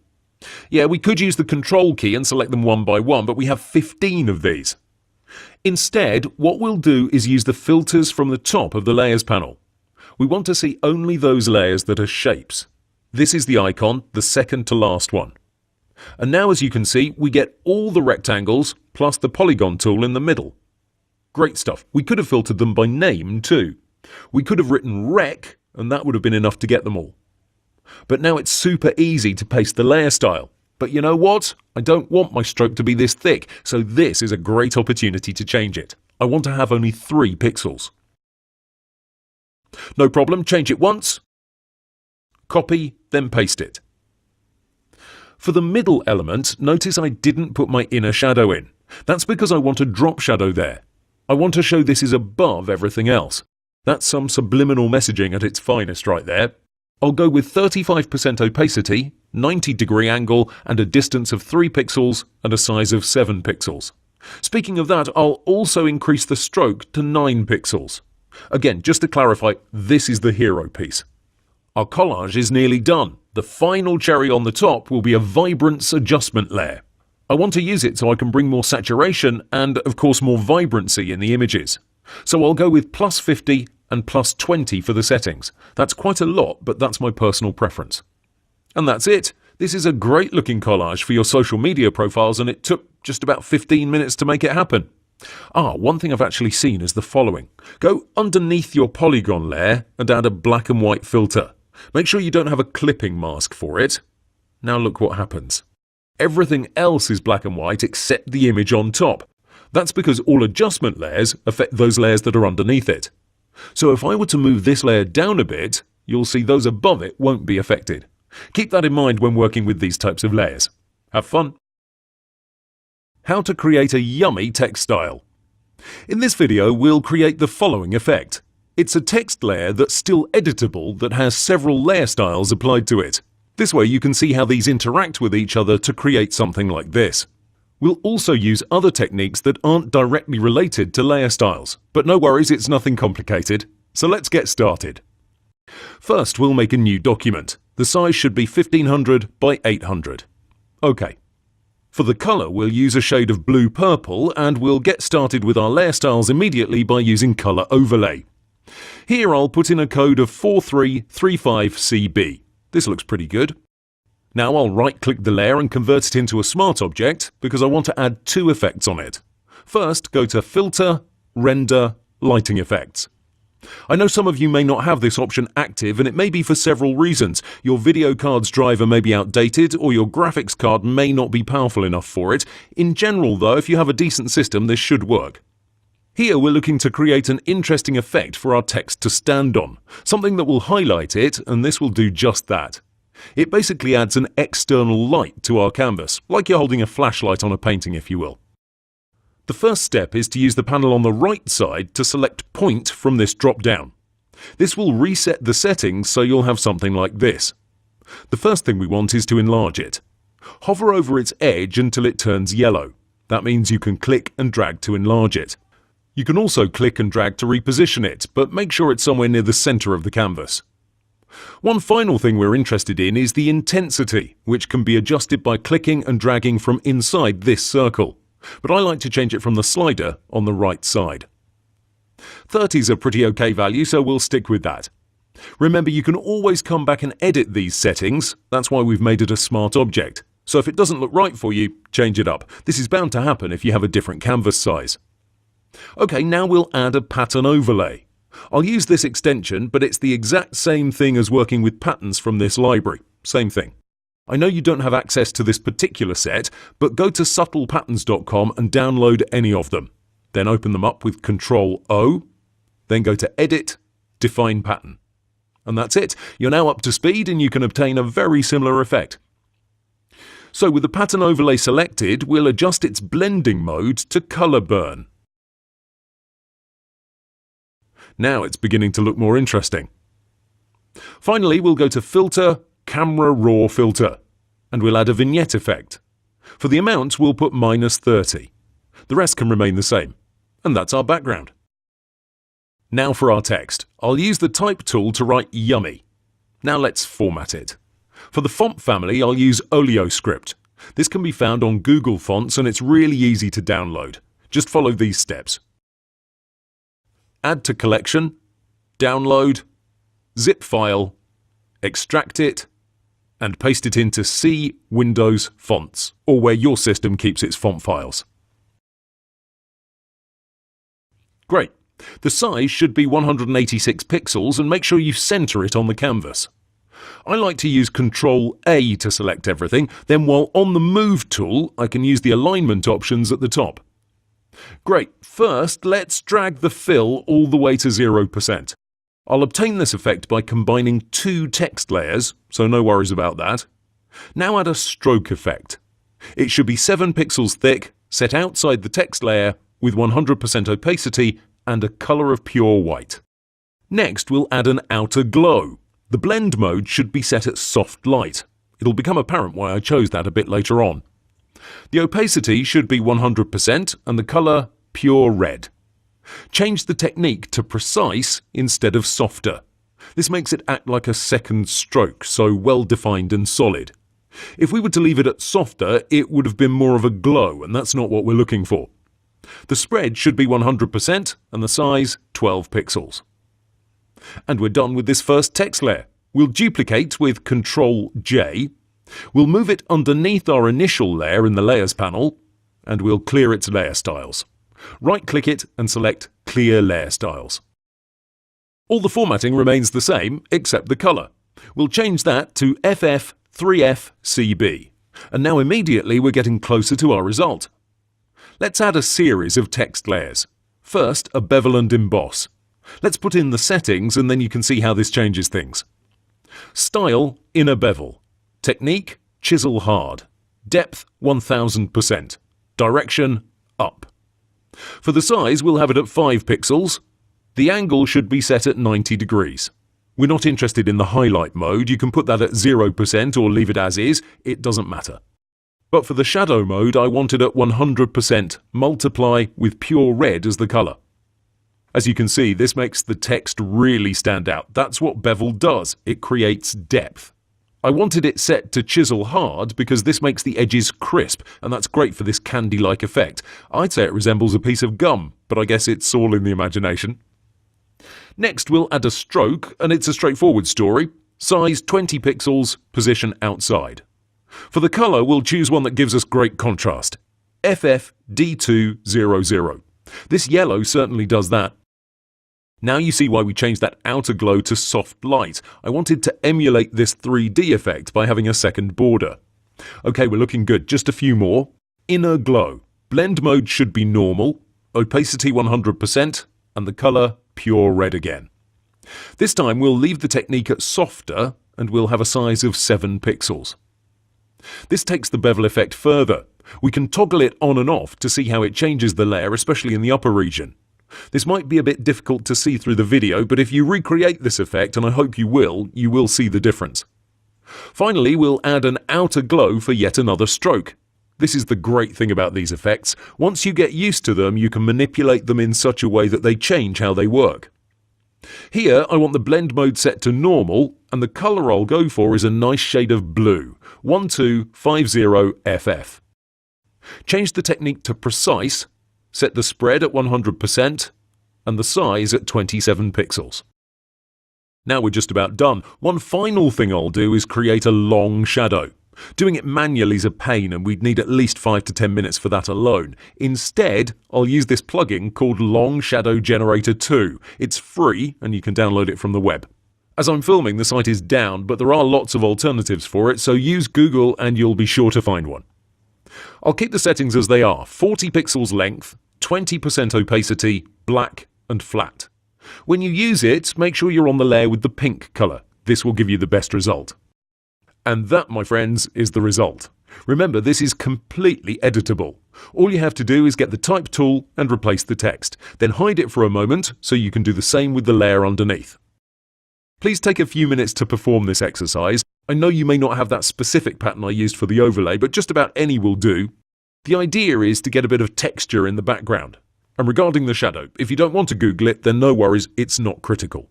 Yeah, we could use the Control key and select them one by one, but we have 15 of these. Instead, what we'll do is use the filters from the top of the Layers panel. We want to see only those layers that are shapes. This is the icon, the second to last one. And now, as you can see, we get all the rectangles plus the polygon tool in the middle. Great stuff. We could have filtered them by name too. We could have written rec, and that would have been enough to get them all. But now it's super easy to paste the layer style. But you know what? I don't want my stroke to be this thick, so this is a great opportunity to change it. I want to have only 3 pixels. No problem, change it once, copy, then paste it. For the middle element, notice I didn't put my inner shadow in. That's because I want a drop shadow there. I want to show this is above everything else. That's some subliminal messaging at its finest right there. I'll go with 35% opacity, 90-degree angle, and a distance of 3 pixels and a size of 7 pixels. Speaking of that, I'll also increase the stroke to 9 pixels. Again, just to clarify, this is the hero piece. Our collage is nearly done. The final cherry on the top will be a vibrance adjustment layer. I want to use it so I can bring more saturation and, of course, more vibrancy in the images. So I'll go with +50 and +20 for the settings. That's quite a lot, but that's my personal preference. And that's it. This is a great looking collage for your social media profiles, and it took just about 15 minutes to make it happen. One thing I've actually seen is the following. Go underneath your polygon layer and add a black and white filter. Make sure you don't have a clipping mask for it. Now look what happens. Everything else is black and white except the image on top. That's because all adjustment layers affect those layers that are underneath it. So if I were to move this layer down a bit, you'll see those above it won't be affected. Keep that in mind when working with these types of layers. Have fun! How to create a yummy text style. In this video, we'll create the following effect. It's a text layer that's still editable that has several layer styles applied to it. This way you can see how these interact with each other to create something like this. We'll also use other techniques that aren't directly related to layer styles, but no worries, it's nothing complicated. So let's get started. First, we'll make a new document. The size should be 1500 by 800. OK. For the colour, we'll use a shade of blue-purple, and we'll get started with our layer styles immediately by using Colour Overlay. Here I'll put in a code of 4335CB. This looks pretty good. Now I'll right-click the layer and convert it into a smart object because I want to add 2 effects on it. First, go to Filter, Render, Lighting Effects. I know some of you may not have this option active, and it may be for several reasons. Your video card's driver may be outdated, or your graphics card may not be powerful enough for it. In general though, if you have a decent system, this should work. Here we're looking to create an interesting effect for our text to stand on, something that will highlight it, and this will do just that. It basically adds an external light to our canvas, like you're holding a flashlight on a painting, if you will. The first step is to use the panel on the right side to select Point from this drop-down. This will reset the settings so you'll have something like this. The first thing we want is to enlarge it. Hover over its edge until it turns yellow. That means you can click and drag to enlarge it. You can also click and drag to reposition it, but make sure it's somewhere near the center of the canvas. One final thing we're interested in is the intensity, which can be adjusted by clicking and dragging from inside this circle. But I like to change it from the slider on the right side. 30 is a pretty okay value, so we'll stick with that. Remember, you can always come back and edit these settings. That's why we've made it a smart object. So if it doesn't look right for you, change it up. This is bound to happen if you have a different canvas size. Okay, now we'll add a pattern overlay. I'll use this extension, but it's the exact same thing as working with patterns from this library. Same thing. I know you don't have access to this particular set, but go to subtlepatterns.com and download any of them. Then open them up with Ctrl-O, then go to Edit, Define Pattern. And that's it. You're now up to speed and you can obtain a very similar effect. So with the pattern overlay selected, we'll adjust its blending mode to Color Burn. Now it's beginning to look more interesting. Finally, we'll go to Filter, Camera Raw Filter, and we'll add a vignette effect. For the amount, we'll put -30. The rest can remain the same. And that's our background. Now for our text. I'll use the Type tool to write Yummy. Now let's format it. For the font family, I'll use OleoScript. This can be found on Google Fonts and it's really easy to download. Just follow these steps. Add to collection, download, zip file, extract it, and paste it into C Windows Fonts, or where your system keeps its font files. Great. The size should be 186 pixels and make sure you center it on the canvas. I like to use Ctrl-A to select everything, then while on the Move tool, I can use the alignment options at the top. Great. First, let's drag the fill all the way to 0%. I'll obtain this effect by combining two text layers, so no worries about that. Now add a stroke effect. It should be 7 pixels thick, set outside the text layer, with 100% opacity and a color of pure white. Next, we'll add an outer glow. The blend mode should be set at soft light. It'll become apparent why I chose that a bit later on. The opacity should be 100% and the color pure red. Change the technique to precise instead of softer. This makes it act like a second stroke, so well defined and solid. If we were to leave it at softer, it would have been more of a glow, and that's not what we're looking for. The spread should be 100% and the size 12 pixels. And we're done with this first text layer. We'll duplicate with Ctrl-J. We'll move it underneath our initial layer in the Layers panel, and we'll clear its layer styles. Right-click it and select Clear Layer Styles. All the formatting remains the same, except the color. We'll change that to FF3FCB. And now immediately we're getting closer to our result. Let's add a series of text layers. First, a bevel and emboss. Let's put in the settings and then you can see how this changes things. Style, inner bevel. Technique, chisel hard. Depth, 1000%. Direction, up. For the size, we'll have it at 5 pixels. The angle should be set at 90 degrees. We're not interested in the highlight mode. You can put that at 0% or leave it as is. It doesn't matter. But for the shadow mode, I want it at 100%, multiply with pure red as the color. As you can see, this makes the text really stand out. That's what bevel does. It creates depth. I wanted it set to chisel hard because this makes the edges crisp, and that's great for this candy-like effect. I'd say it resembles a piece of gum, but I guess it's all in the imagination. Next, we'll add a stroke, and it's a straightforward story. Size 20 pixels, position outside. For the color, we'll choose one that gives us great contrast. FFD200. This yellow certainly does that. Now you see why we changed that outer glow to soft light. I wanted to emulate this 3D effect by having a second border. Okay, we're looking good. Just a few more. Inner glow. Blend mode should be normal. Opacity 100%. And the color pure red again. This time we'll leave the technique at softer and we'll have a size of 7 pixels. This takes the bevel effect further. We can toggle it on and off to see how it changes the layer, especially in the upper region. This might be a bit difficult to see through the video, but if you recreate this effect, and I hope you will see the difference. Finally, we'll add an outer glow for yet another stroke. This is the great thing about these effects. Once you get used to them, you can manipulate them in such a way that they change how they work. Here, I want the blend mode set to normal, and the color I'll go for is a nice shade of blue, 1250FF. Change the technique to precise, set the spread at 100%, and the size at 27 pixels. Now we're just about done. One final thing I'll do is create a long shadow. Doing it manually is a pain and we'd need at least 5 to 10 minutes for that alone. Instead, I'll use this plugin called Long Shadow Generator 2. It's free and you can download it from the web. As I'm filming, the site is down, but there are lots of alternatives for it, so use Google and you'll be sure to find one. I'll keep the settings as they are, 40 pixels length, 20% opacity, black and flat. When you use it, make sure you're on the layer with the pink color. This will give you the best result. And that, my friends, is the result. Remember, this is completely editable. All you have to do is get the type tool and replace the text. Then hide it for a moment so you can do the same with the layer underneath. Please take a few minutes to perform this exercise. I know you may not have that specific pattern I used for the overlay, but just about any will do. The idea is to get a bit of texture in the background. And regarding the shadow, if you don't want to Google it, then no worries, it's not critical.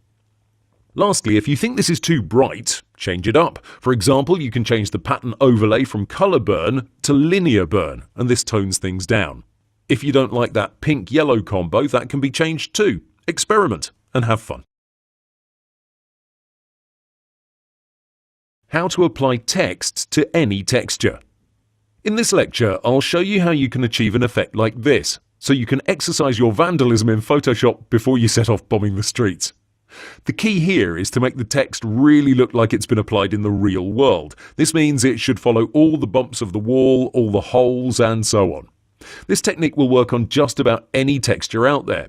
Lastly, if you think this is too bright, change it up. For example, you can change the pattern overlay from color burn to linear burn, and this tones things down. If you don't like that pink-yellow combo, that can be changed too. Experiment and have fun. How to apply text to any texture. In this lecture, I'll show you how you can achieve an effect like this. so you can exercise your vandalism in Photoshop before you set off bombing the streets. The key here is to make the text really look like it's been applied in the real world. This means it should follow all the bumps of the wall, all the holes, and so on. This technique will work on just about any texture out there.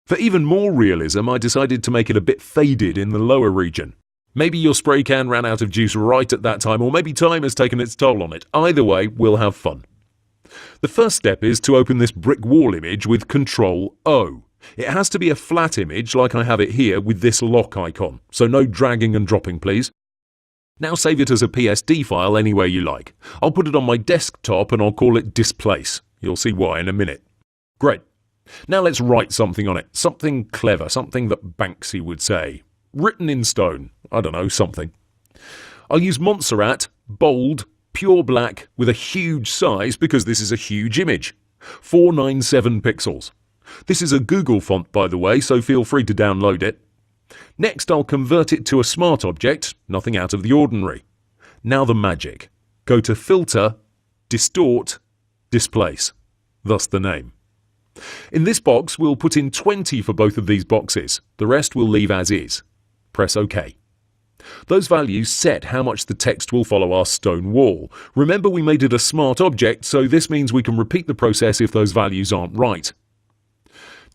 For even more realism, I decided to make it a bit faded in the lower region. Maybe your spray can ran out of juice right at that time, or maybe time has taken its toll on it. Either way, we'll have fun. The first step is to open this brick wall image with Ctrl-O. It has to be a flat image like I have it here with this lock icon, so no dragging and dropping please. Now save it as a PSD file anywhere you like. I'll put it on my desktop and I'll call it Displace. You'll see why in a minute. Great. Now let's write something on it. Something clever, something that Banksy would say. Written in stone. I don't know, something. I'll use Montserrat, bold, pure black with a huge size because this is a huge image. 497 pixels. This is a Google font, by the way, so feel free to download it. Next, I'll convert it to a smart object, nothing out of the ordinary. Now the magic. Go to Filter, Distort, Displace. Thus the name. In this box, we'll put in 20 for both of these boxes. The rest we'll leave as is. Press OK. Those values set how much the text will follow our stone wall. Remember, we made it a smart object, so this means we can repeat the process if those values aren't right.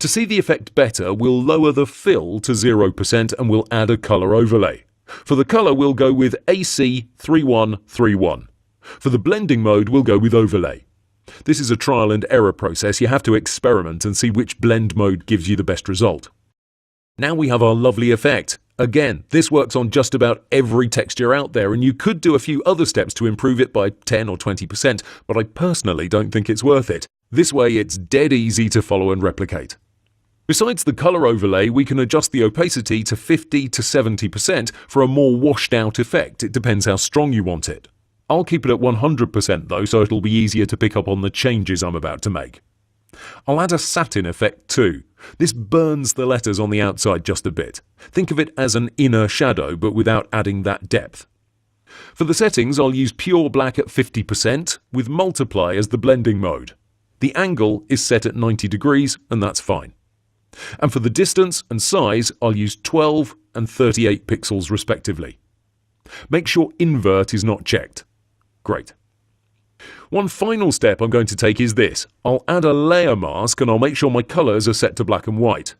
To see the effect better, we'll lower the fill to 0% and we'll add a color overlay. For the color, we'll go with AC3131. For the blending mode, we'll go with overlay. This is a trial and error process. You have to experiment and see which blend mode gives you the best result. Now we have our lovely effect. Again, this works on just about every texture out there, and you could do a few other steps to improve it by 10 or 20%, but I personally don't think it's worth it. This way, it's dead easy to follow and replicate. Besides the color overlay, we can adjust the opacity to 50 to 70% for a more washed out effect. It depends how strong you want it. I'll keep it at 100% though, so it'll be easier to pick up on the changes I'm about to make. I'll add a satin effect too. This burns the letters on the outside just a bit. Think of it as an inner shadow, but without adding that depth. For the settings, I'll use pure black at 50% with multiply as the blending mode. The angle is set at 90 degrees, and that's fine. And for the distance and size, I'll use 12 and 38 pixels respectively. Make sure invert is not checked. Great. One final step I'm going to take is this. I'll add a layer mask and I'll make sure my colours are set to black and white.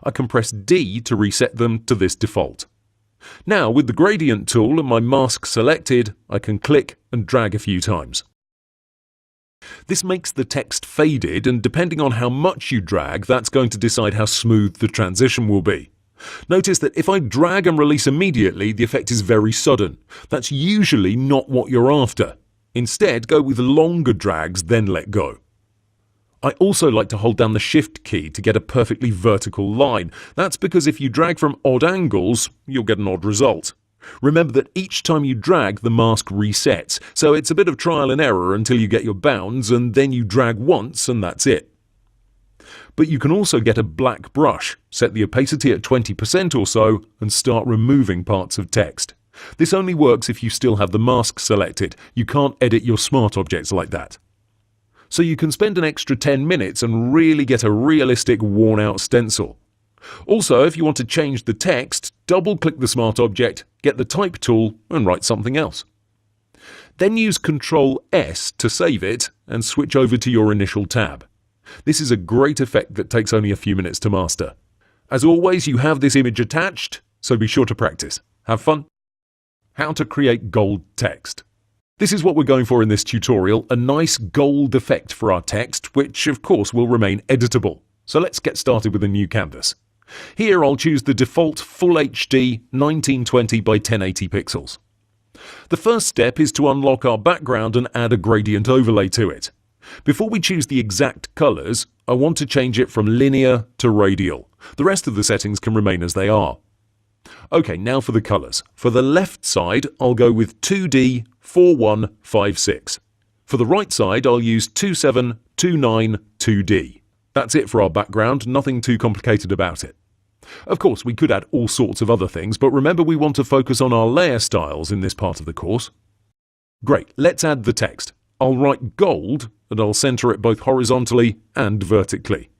I can press D to reset them to this default. Now, with the gradient tool and my mask selected, I can click and drag a few times. This makes the text faded, and depending on how much you drag, that's going to decide how smooth the transition will be. Notice that if I drag and release immediately, the effect is very sudden. That's usually not what you're after. Instead, go with longer drags, then let go. I also like to hold down the Shift key to get a perfectly vertical line. That's because if you drag from odd angles, you'll get an odd result. Remember that each time you drag, the mask resets, so it's a bit of trial and error until you get your bounds, and then you drag once and that's it. But you can also get a black brush, set the opacity at 20% or so, and start removing parts of text. This only works if you still have the mask selected. You can't edit your smart objects like that. So you can spend an extra 10 minutes and really get a realistic worn-out stencil. Also, if you want to change the text, double-click the smart object, get the type tool, and write something else. Then use Ctrl-S to save it and switch over to your initial tab. This is a great effect that takes only a few minutes to master. As always, you have this image attached, so be sure to practice. Have fun! How to create gold text. This is what we're going for in this tutorial, a nice gold effect for our text, which of course will remain editable. So let's get started with a new canvas. Here I'll choose the default Full HD 1920 by 1080 pixels. The first step is to unlock our background and add a gradient overlay to it. Before we choose the exact colours, I want to change it from linear to radial. The rest of the settings can remain as they are. Okay, now for the colours. For the left side, I'll go with 2D 4156. For the right side, I'll use 27292D. That's it for our background, nothing too complicated about it. Of course, we could add all sorts of other things, but remember we want to focus on our layer styles in this part of the course. Great, let's add the text. I'll write gold and I'll center it both horizontally and vertically.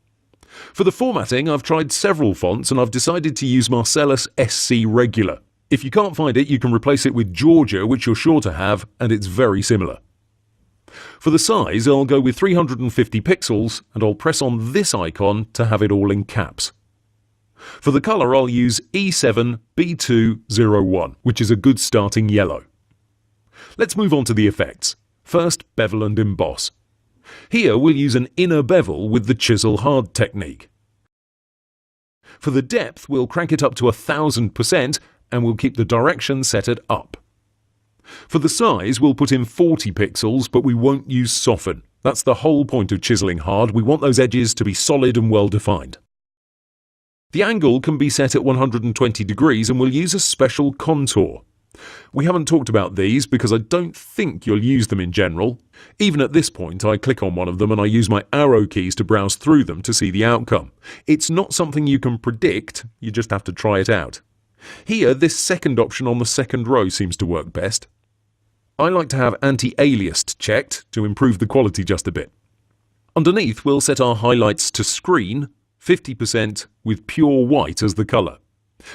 For the formatting, I've tried several fonts and I've decided to use Marcellus SC Regular. If you can't find it, you can replace it with Georgia, which you're sure to have, and it's very similar. For the size, I'll go with 350 pixels, and I'll press on this icon to have it all in caps. For the colour, I'll use E7B201, which is a good starting yellow. Let's move on to the effects. First, bevel and emboss. Here we'll use an inner bevel with the chisel hard technique. For the depth, we'll crank it up to 1000% and we'll keep the direction set at up. For the size, we'll put in 40 pixels, but we won't use soften. That's the whole point of chiseling hard. We want those edges to be solid and well defined. The angle can be set at 120 degrees and we'll use a special contour. We haven't talked about these because I don't think you'll use them in general. Even at this point, I click on one of them and I use my arrow keys to browse through them to see the outcome. It's not something you can predict, you just have to try it out. Here, this second option on the second row seems to work best. I like to have anti-aliased checked to improve the quality just a bit. Underneath, we'll set our highlights to screen, 50% with pure white as the colour.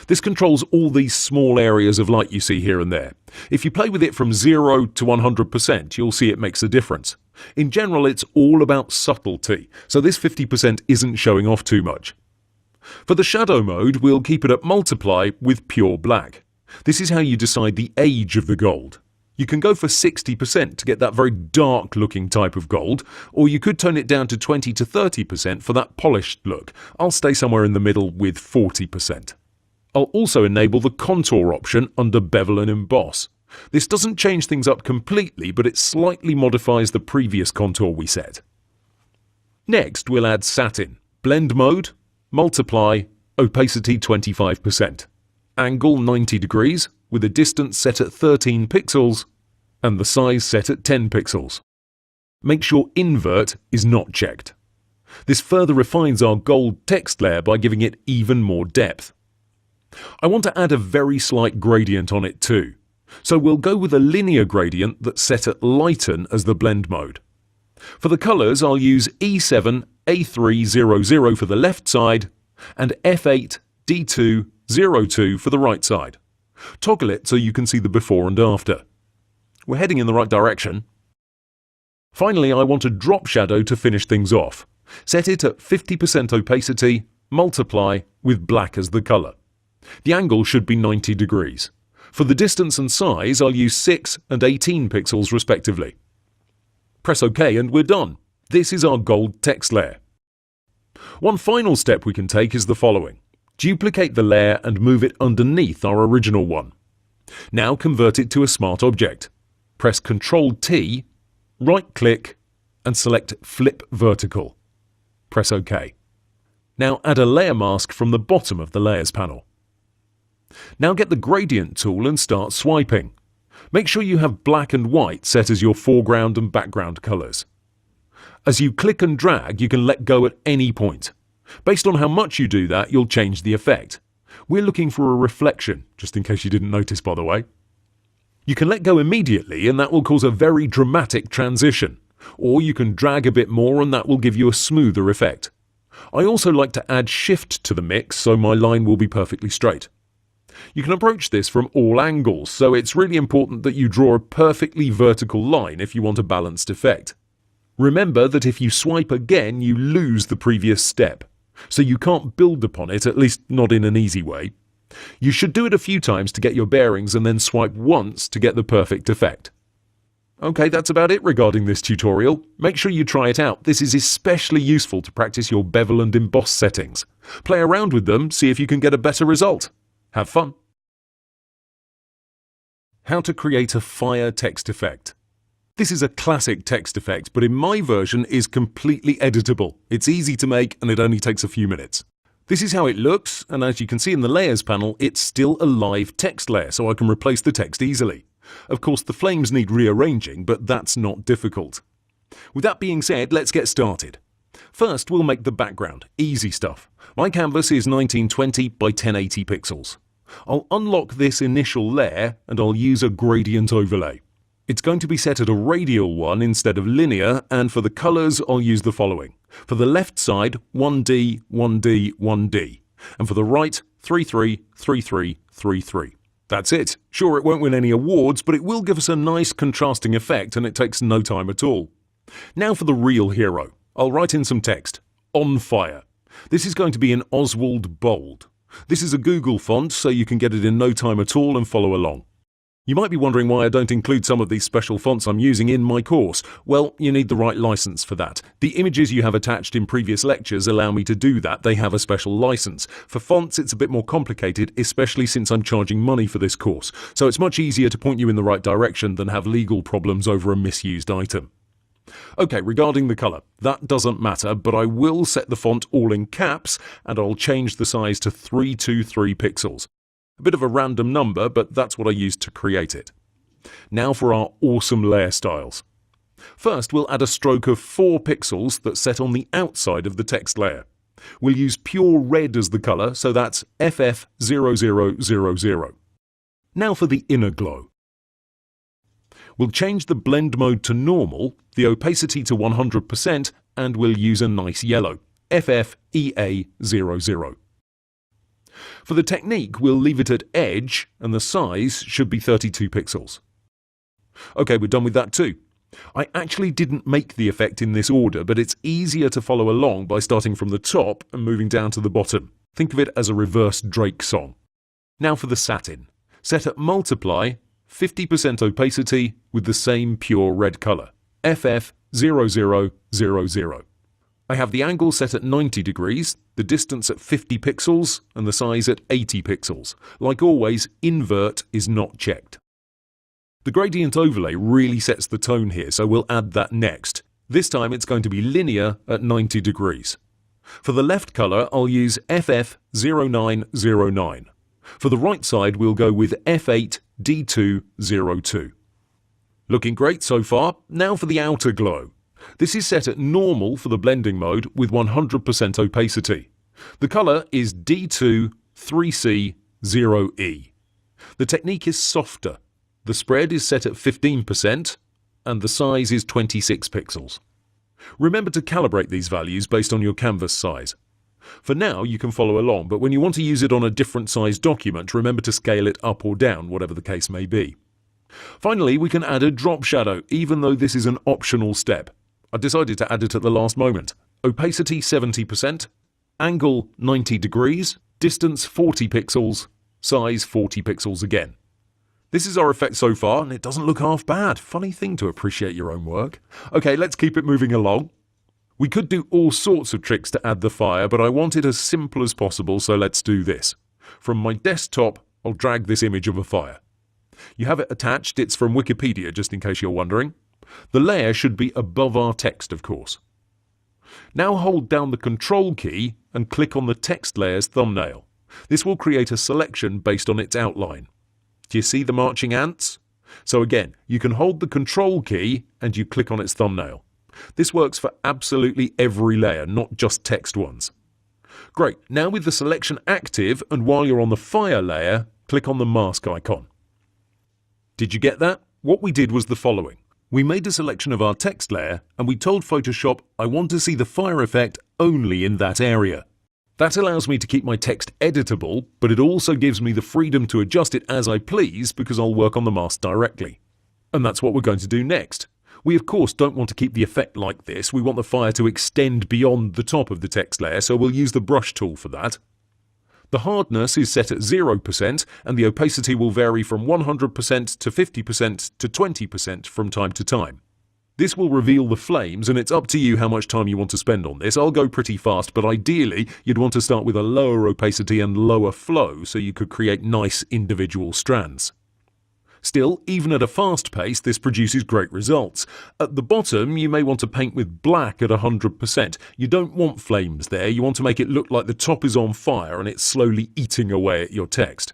This controls all these small areas of light you see here and there. If you play with it from 0 to 100%, you'll see it makes a difference. In general, it's all about subtlety, so this 50% isn't showing off too much. For the shadow mode, we'll keep it at multiply with pure black. This is how you decide the age of the gold. You can go for 60% to get that very dark looking type of gold, or you could tone it down to 20 to 30% for that polished look. I'll stay somewhere in the middle with 40%. I'll also enable the contour option under bevel and emboss. This doesn't change things up completely, but it slightly modifies the previous contour we set. Next, we'll add satin, blend mode, multiply, opacity 25%, angle 90 degrees with a distance set at 13 pixels and the size set at 10 pixels. Make sure invert is not checked. This further refines our gold text layer by giving it even more depth. I want to add a very slight gradient on it too, so we'll go with a linear gradient that's set at lighten as the blend mode. For the colours, I'll use E7A300 for the left side and F8D202 for the right side. Toggle it so you can see the before and after. We're heading in the right direction. Finally, I want a drop shadow to finish things off. Set it at 50% opacity, multiply with black as the colour. The angle should be 90 degrees. For the distance and size, I'll use 6 and 18 pixels respectively. Press OK and we're done. This is our gold text layer. One final step we can take is the following. Duplicate the layer and move it underneath our original one. Now convert it to a smart object. Press Ctrl-T, right-click and select Flip Vertical. Press OK. Now add a layer mask from the bottom of the Layers panel. Now get the Gradient tool and start swiping. Make sure you have black and white set as your foreground and background colours. As you click and drag, you can let go at any point. Based on how much you do that, you'll change the effect. We're looking for a reflection, just in case you didn't notice, by the way. You can let go immediately and that will cause a very dramatic transition. Or you can drag a bit more and that will give you a smoother effect. I also like to add shift to the mix so my line will be perfectly straight. You can approach this from all angles, so it's really important that you draw a perfectly vertical line if you want a balanced effect. Remember that if you swipe again, you lose the previous step, so you can't build upon it, at least not in an easy way. You should do it a few times to get your bearings and then swipe once to get the perfect effect. Okay, that's about it regarding this tutorial. Make sure you try it out. This is especially useful to practice your bevel and emboss settings. Play around with them, see if you can get a better result. Have fun! How to create a fire text effect. This is a classic text effect, but in my version is completely editable. It's easy to make and it only takes a few minutes. This is how it looks, and as you can see in the Layers panel, it's still a live text layer, so I can replace the text easily. Of course, the flames need rearranging, but that's not difficult. With that being said, let's get started. First, we'll make the background. Easy stuff. My canvas is 1920 by 1080 pixels. I'll unlock this initial layer and I'll use a gradient overlay. It's going to be set at a radial one instead of linear, and for the colours I'll use the following. For the left side, 1D, 1D, 1D. And for the right, 3-3, 3-3, 3-3. That's it. Sure, it won't win any awards, but it will give us a nice contrasting effect, and it takes no time at all. Now for the real hero. I'll write in some text. On fire. This is going to be in Oswald Bold. This is a Google font, so you can get it in no time at all and follow along. You might be wondering why I don't include some of these special fonts I'm using in my course. Well, you need the right license for that. The images you have attached in previous lectures allow me to do that. They have a special license. For fonts, it's a bit more complicated, especially since I'm charging money for this course. So it's much easier to point you in the right direction than have legal problems over a misused item. Okay, regarding the colour, that doesn't matter, but I will set the font all in caps, and I'll change the size to 323 pixels. A bit of a random number, but that's what I used to create it. Now for our awesome layer styles. First, we'll add a stroke of 4 pixels that's set on the outside of the text layer. We'll use pure red as the colour, so that's FF0000. Now for the inner glow. We'll change the blend mode to normal, the opacity to 100%, and we'll use a nice yellow, FFEA00. For the technique, we'll leave it at edge, and the size should be 32 pixels. Okay, we're done with that too. I actually didn't make the effect in this order, but it's easier to follow along by starting from the top and moving down to the bottom. Think of it as a reverse Drake song. Now for the satin. Set at multiply, 50% opacity with the same pure red colour, FF0000. I have the angle set at 90 degrees, the distance at 50 pixels, and the size at 80 pixels. Like always, invert is not checked. The gradient overlay really sets the tone here, so we'll add that next. This time it's going to be linear at 90 degrees. For the left colour, I'll use FF0909. For the right side, we'll go with F8D202. Looking great so far. Now for the outer glow. This is set at normal for the blending mode with 100% opacity. The colour is D2-3C0E. The technique is softer. The spread is set at 15% and the size is 26 pixels. Remember to calibrate these values based on your canvas size. For now, you can follow along, but when you want to use it on a different size document, remember to scale it up or down, whatever the case may be. Finally, we can add a drop shadow, even though this is an optional step. I decided to add it at the last moment. Opacity 70%, angle 90 degrees, distance 40 pixels, size 40 pixels again. This is our effect so far, and it doesn't look half bad. Funny thing to appreciate your own work. Okay, let's keep it moving along. We could do all sorts of tricks to add the fire, but I want it as simple as possible, so let's do this. From my desktop, I'll drag this image of a fire. You have it attached. It's from Wikipedia, just in case you're wondering. The layer should be above our text, of course. Now hold down the Control key and click on the text layer's thumbnail. This will create a selection based on its outline. Do you see the marching ants? So again, you can hold the Control key and you click on its thumbnail. This works for absolutely every layer, not just text ones. Great, now with the selection active and while you're on the fire layer, click on the mask icon. Did you get that? What we did was the following. We made a selection of our text layer and we told Photoshop I want to see the fire effect only in that area. That allows me to keep my text editable, but it also gives me the freedom to adjust it as I please because I'll work on the mask directly. And that's what we're going to do next. We of course don't want to keep the effect like this. We want the fire to extend beyond the top of the text layer, so we'll use the brush tool for that. The hardness is set at 0% and the opacity will vary from 100% to 50% to 20% from time to time. This will reveal the flames and it's up to you how much time you want to spend on this. I'll go pretty fast, but ideally you'd want to start with a lower opacity and lower flow so you could create nice individual strands. Still, even at a fast pace, this produces great results. At the bottom, you may want to paint with black at 100%. You don't want flames there, you want to make it look like the top is on fire and it's slowly eating away at your text.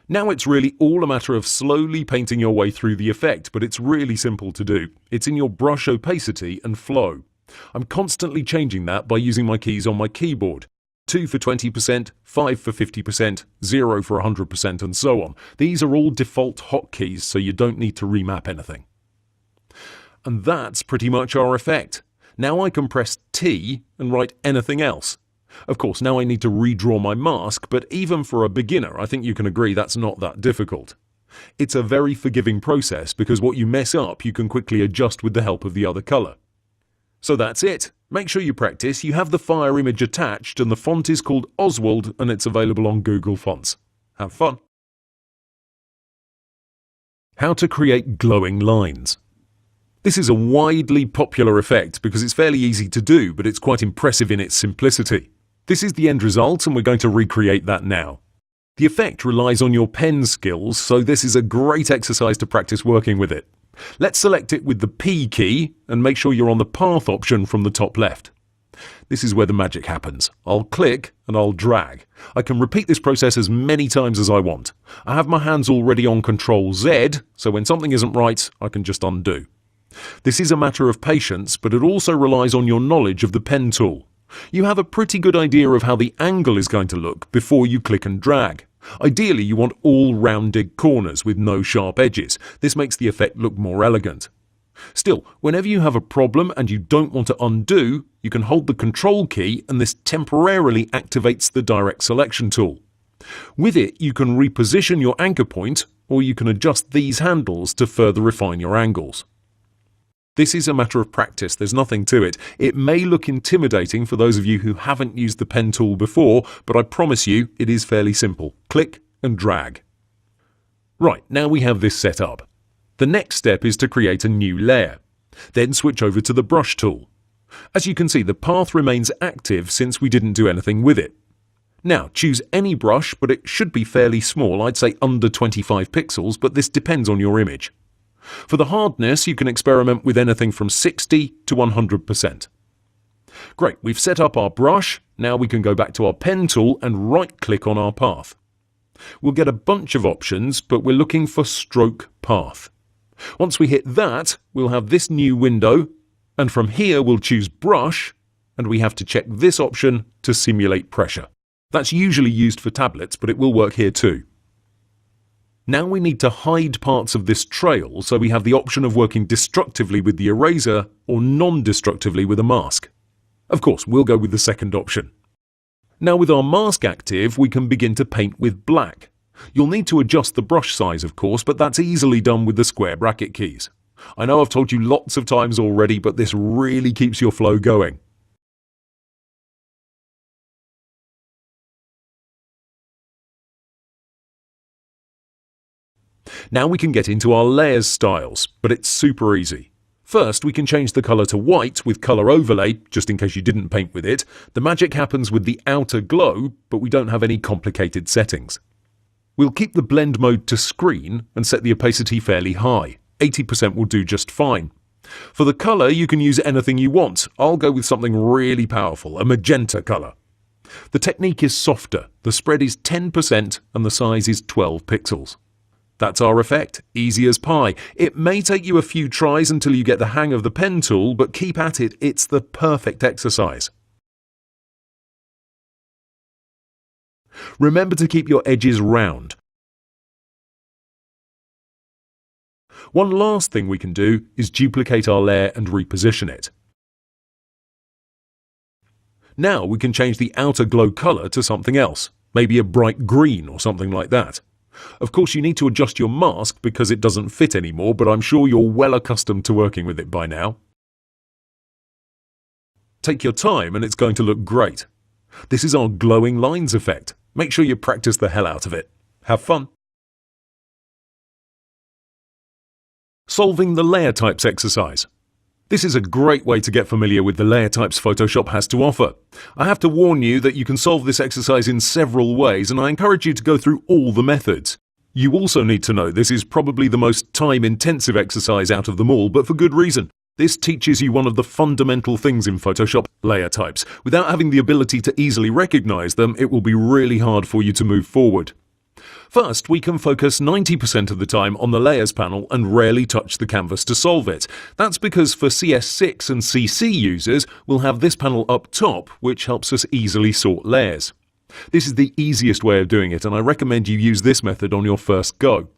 Now it's really all a matter of slowly painting your way through the effect, but it's really simple to do. It's in your brush opacity and flow. I'm constantly changing that by using my keys on my keyboard. 2 for 20%, 5 for 50%, 0 for 100%, and so on. These are all default hotkeys, so you don't need to remap anything. And that's pretty much our effect. Now I can press T and write anything else. Of course, now I need to redraw my mask, but even for a beginner, I think you can agree that's not that difficult. It's a very forgiving process because what you mess up, you can quickly adjust with the help of the other colour. So that's it. Make sure you practice. You have the fire image attached and the font is called Oswald and it's available on Google Fonts. Have fun. How to create glowing lines. This is a widely popular effect because it's fairly easy to do, but it's quite impressive in its simplicity. This is the end result and we're going to recreate that now. The effect relies on your pen skills, so this is a great exercise to practice working with it. Let's select it with the P key and make sure you're on the path option from the top left. This is where the magic happens. I'll click and I'll drag. I can repeat this process as many times as I want. I have my hands already on Ctrl Z, so when something isn't right, I can just undo. This is a matter of patience, but it also relies on your knowledge of the pen tool. You have a pretty good idea of how the angle is going to look before you click and drag. Ideally, you want all rounded corners with no sharp edges. This makes the effect look more elegant. Still, whenever you have a problem and you don't want to undo, you can hold the Control key and this temporarily activates the Direct Selection tool. With it, you can reposition your anchor point, or you can adjust these handles to further refine your angles. This is a matter of practice, there's nothing to it. It may look intimidating for those of you who haven't used the pen tool before, but I promise you it is fairly simple. Click and drag. Right, now we have this set up. The next step is to create a new layer. Then switch over to the brush tool. As you can see, the path remains active since we didn't do anything with it. Now, choose any brush, but it should be fairly small, I'd say under 25 pixels, but this depends on your image. For the hardness, you can experiment with anything from 60 to 100%. Great, we've set up our brush. Now we can go back to our pen tool and right-click on our path. We'll get a bunch of options, but we're looking for stroke path. Once we hit that, we'll have this new window, and from here we'll choose brush, and we have to check this option to simulate pressure. That's usually used for tablets, but it will work here too. Now we need to hide parts of this trail, so we have the option of working destructively with the eraser or non-destructively with a mask. Of course, we'll go with the second option. Now with our mask active, we can begin to paint with black. You'll need to adjust the brush size, of course, but that's easily done with the square bracket keys. I know I've told you lots of times already, but this really keeps your flow going. Now we can get into our layers styles, but it's super easy. First, we can change the colour to white with colour overlay, just in case you didn't paint with it. The magic happens with the outer glow, but we don't have any complicated settings. We'll keep the blend mode to screen and set the opacity fairly high. 80% will do just fine. For the colour, you can use anything you want. I'll go with something really powerful, a magenta colour. The technique is softer. The spread is 10% and the size is 12 pixels. That's our effect, easy as pie. It may take you a few tries until you get the hang of the pen tool, but keep at it, it's the perfect exercise. Remember to keep your edges round. One last thing we can do is duplicate our layer and reposition it. Now we can change the outer glow colour to something else, maybe a bright green or something like that. Of course, you need to adjust your mask because it doesn't fit anymore, but I'm sure you're well accustomed to working with it by now. Take your time and it's going to look great. This is our glowing lines effect. Make sure you practice the hell out of it. Have fun. Solving the layer types exercise. This is a great way to get familiar with the layer types Photoshop has to offer. I have to warn you that you can solve this exercise in several ways, and I encourage you to go through all the methods. You also need to know this is probably the most time-intensive exercise out of them all, but for good reason. This teaches you one of the fundamental things in Photoshop, layer types. Without having the ability to easily recognize them, it will be really hard for you to move forward. First, we can focus 90% of the time on the Layers panel and rarely touch the canvas to solve it. That's because for CS6 and CC users, we'll have this panel up top, which helps us easily sort layers. This is the easiest way of doing it, and I recommend you use this method on your first go.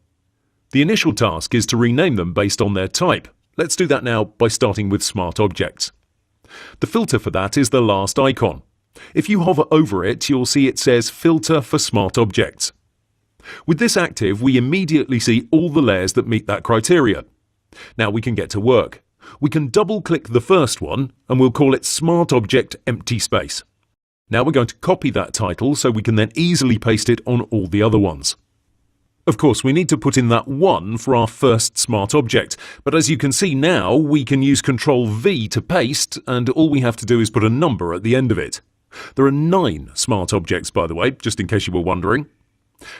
The initial task is to rename them based on their type. Let's do that now by starting with Smart Objects. The filter for that is the last icon. If you hover over it, you'll see it says Filter for Smart Objects. With this active, we immediately see all the layers that meet that criteria. Now we can get to work. We can double-click the first one, and we'll call it Smart Object Empty Space. Now we're going to copy that title so we can then easily paste it on all the other ones. Of course, we need to put in that 1 for our first smart object, but as you can see now, we can use Ctrl-V to paste, and all we have to do is put a number at the end of it. There are 9 smart objects, by the way, just in case you were wondering.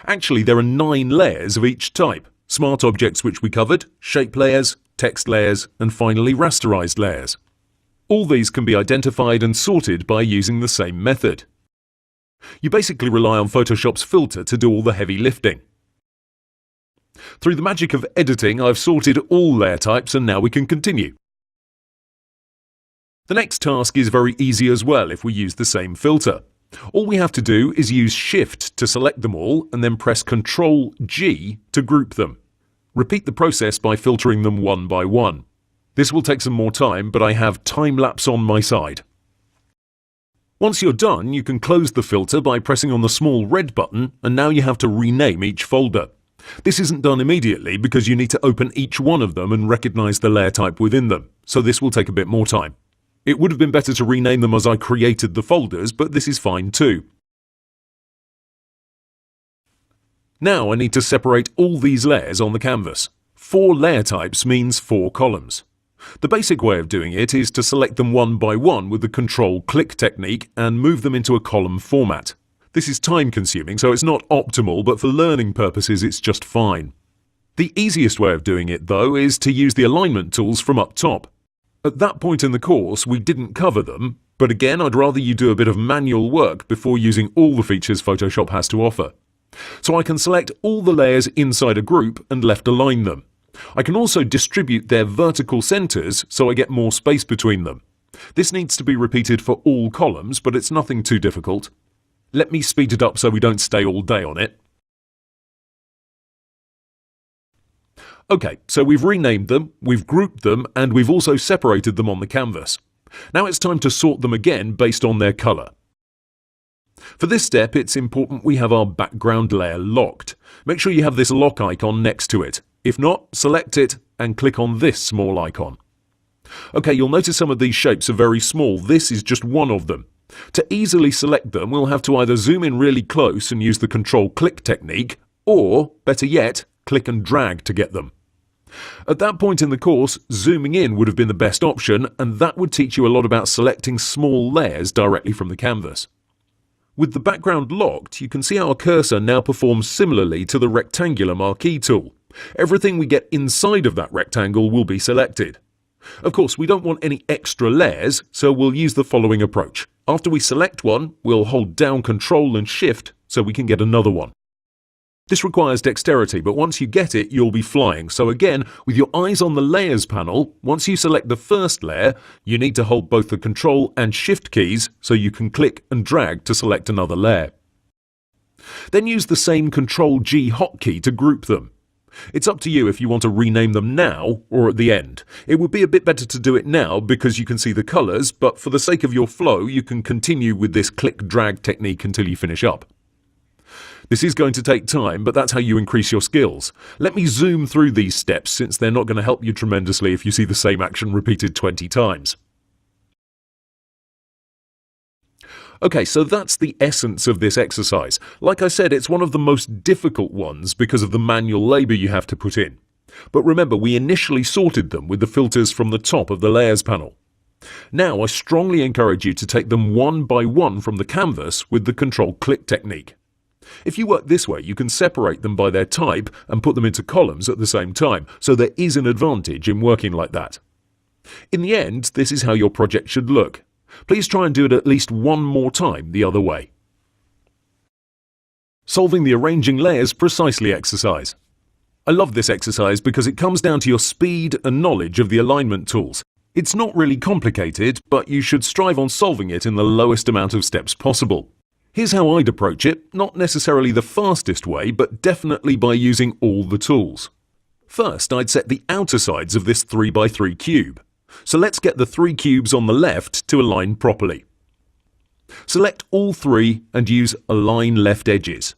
Actually, there are 9 layers of each type. Smart objects which we covered, shape layers, text layers, and finally rasterized layers. All these can be identified and sorted by using the same method. You basically rely on Photoshop's filter to do all the heavy lifting. Through the magic of editing, I've sorted all layer types, and now we can continue. The next task is very easy as well if we use the same filter. All we have to do is use Shift to select them all and then press Ctrl-G to group them. Repeat the process by filtering them one by one. This will take some more time, but I have time-lapse on my side. Once you're done, you can close the filter by pressing on the small red button, and now you have to rename each folder. This isn't done immediately because you need to open each one of them and recognize the layer type within them, so this will take a bit more time. It would have been better to rename them as I created the folders, but this is fine too. Now I need to separate all these layers on the canvas. 4 layer types means 4 columns. The basic way of doing it is to select them one by one with the Control-Click technique and move them into a column format. This is time-consuming, so it's not optimal, but for learning purposes it's just fine. The easiest way of doing it, though, is to use the alignment tools from up top. At that point in the course, we didn't cover them, but again, I'd rather you do a bit of manual work before using all the features Photoshop has to offer. So I can select all the layers inside a group and left align them. I can also distribute their vertical centers so I get more space between them. This needs to be repeated for all columns, but it's nothing too difficult. Let me speed it up so we don't stay all day on it. Okay, so we've renamed them, we've grouped them, and we've also separated them on the canvas. Now it's time to sort them again based on their color. For this step, it's important we have our background layer locked. Make sure you have this lock icon next to it. If not, select it and click on this small icon. Okay, you'll notice some of these shapes are very small. This is just one of them. To easily select them, we'll have to either zoom in really close and use the Control-Click technique, or, better yet, click and drag to get them. At that point in the course, zooming in would have been the best option, and that would teach you a lot about selecting small layers directly from the canvas. With the background locked, you can see our cursor now performs similarly to the rectangular marquee tool. Everything we get inside of that rectangle will be selected. Of course, we don't want any extra layers, so we'll use the following approach. After we select one, we'll hold down Ctrl and Shift so we can get another one. This requires dexterity, but once you get it, you'll be flying. So again, with your eyes on the Layers panel, once you select the first layer, you need to hold both the Ctrl and Shift keys so you can click and drag to select another layer. Then use the same Ctrl-G hotkey to group them. It's up to you if you want to rename them now or at the end. It would be a bit better to do it now because you can see the colours, but for the sake of your flow, you can continue with this click-drag technique until you finish up. This is going to take time, but that's how you increase your skills. Let me zoom through these steps since they're not going to help you tremendously if you see the same action repeated 20 times. Okay, so that's the essence of this exercise. Like I said, it's one of the most difficult ones because of the manual labour you have to put in. But remember, we initially sorted them with the filters from the top of the Layers panel. Now I strongly encourage you to take them one by one from the canvas with the Control-Click technique. If you work this way, you can separate them by their type and put them into columns at the same time, so there is an advantage in working like that. In the end, this is how your project should look. Please try and do it at least one more time the other way. Solving the arranging layers precisely exercise. I love this exercise because it comes down to your speed and knowledge of the alignment tools. It's not really complicated, but you should strive on solving it in the lowest amount of steps possible. Here's how I'd approach it, not necessarily the fastest way, but definitely by using all the tools. First, I'd set the outer sides of this 3x3 cube. So let's get the 3 cubes on the left to align properly. Select all 3 and use Align Left Edges.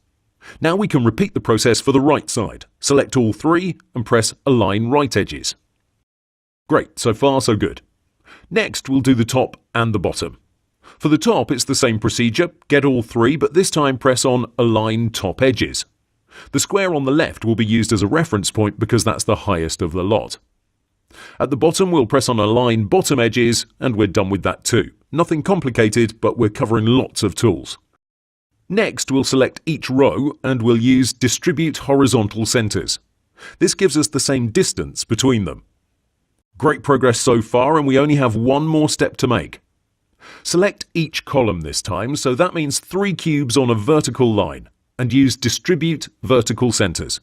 Now we can repeat the process for the right side. Select all 3 and press Align Right Edges. Great, so far so good. Next we'll do the top and the bottom. For the top it's the same procedure, get all 3 but this time press on Align Top Edges. The square on the left will be used as a reference point because that's the highest of the lot. At the bottom we'll press on Align Bottom Edges and we're done with that too. Nothing complicated, but we're covering lots of tools. Next we'll select each row and we'll use Distribute Horizontal Centers. This gives us the same distance between them. Great progress so far and we only have one more step to make. Select each column this time, so that means 3 cubes on a vertical line, and use Distribute Vertical Centers.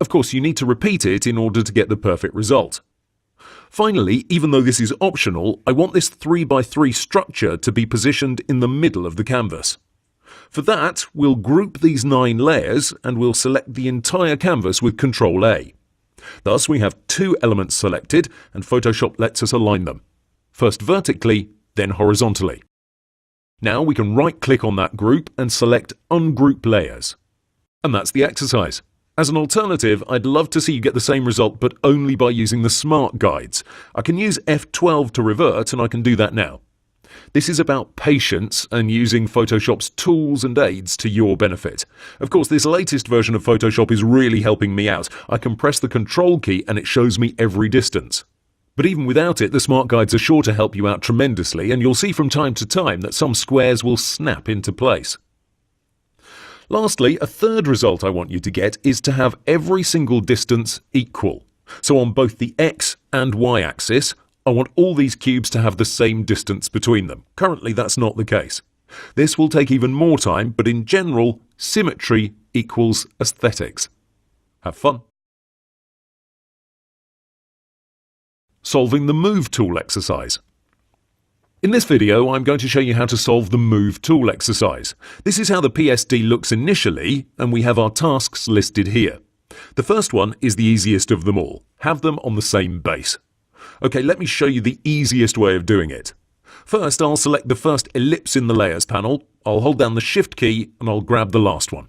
Of course, you need to repeat it in order to get the perfect result. Finally, even though this is optional, I want this 3x3 structure to be positioned in the middle of the canvas. For that, we'll group these 9 layers and we'll select the entire canvas with Ctrl-A. Thus, we have 2 elements selected and Photoshop lets us align them. First vertically, then horizontally. Now we can right-click on that group and select Ungroup Layers. And that's the exercise. As an alternative, I'd love to see you get the same result but only by using the Smart Guides. I can use F12 to revert and I can do that now. This is about patience and using Photoshop's tools and aids to your benefit. Of course, this latest version of Photoshop is really helping me out. I can press the Control key and it shows me every distance. But even without it, the Smart Guides are sure to help you out tremendously, and you'll see from time to time that some squares will snap into place. Lastly, a third result I want you to get is to have every single distance equal. So on both the X and Y axis, I want all these cubes to have the same distance between them. Currently, that's not the case. This will take even more time, but in general, symmetry equals aesthetics. Have fun! Solving the Move Tool exercise. In this video, I'm going to show you how to solve the Move Tool exercise. This is how the PSD looks initially, and we have our tasks listed here. The first one is the easiest of them all. Have them on the same base. Okay, let me show you the easiest way of doing it. First, I'll select the first ellipse in the Layers panel, I'll hold down the Shift key, and I'll grab the last one.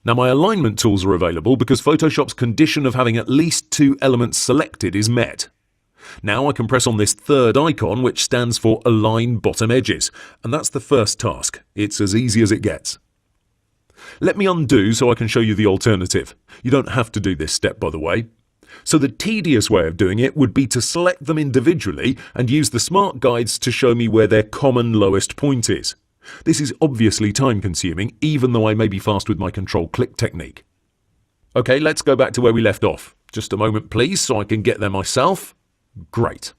Now my alignment tools are available because Photoshop's condition of having at least 2 elements selected is met. Now I can press on this third icon which stands for Align Bottom Edges, and that's the first task. It's as easy as it gets. Let me undo so I can show you the alternative. You don't have to do this step, by the way. So the tedious way of doing it would be to select them individually and use the Smart Guides to show me where their common lowest point is. This is obviously time consuming, even though I may be fast with my Control-Click technique. Okay, let's go back to where we left off. Just a moment please so I can get there myself. Great.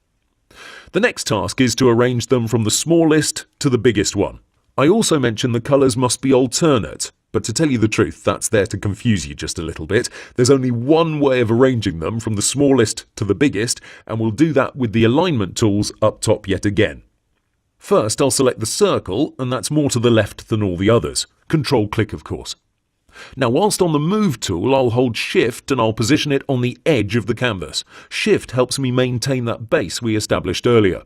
The next task is to arrange them from the smallest to the biggest one. I also mentioned the colours must be alternate, but to tell you the truth, that's there to confuse you just a little bit. There's only one way of arranging them from the smallest to the biggest, and we'll do that with the alignment tools up top yet again. First, I'll select the circle, and that's more to the left than all the others. Control-Click, of course. Now, whilst on the Move tool, I'll hold Shift and I'll position it on the edge of the canvas. Shift helps me maintain that base we established earlier.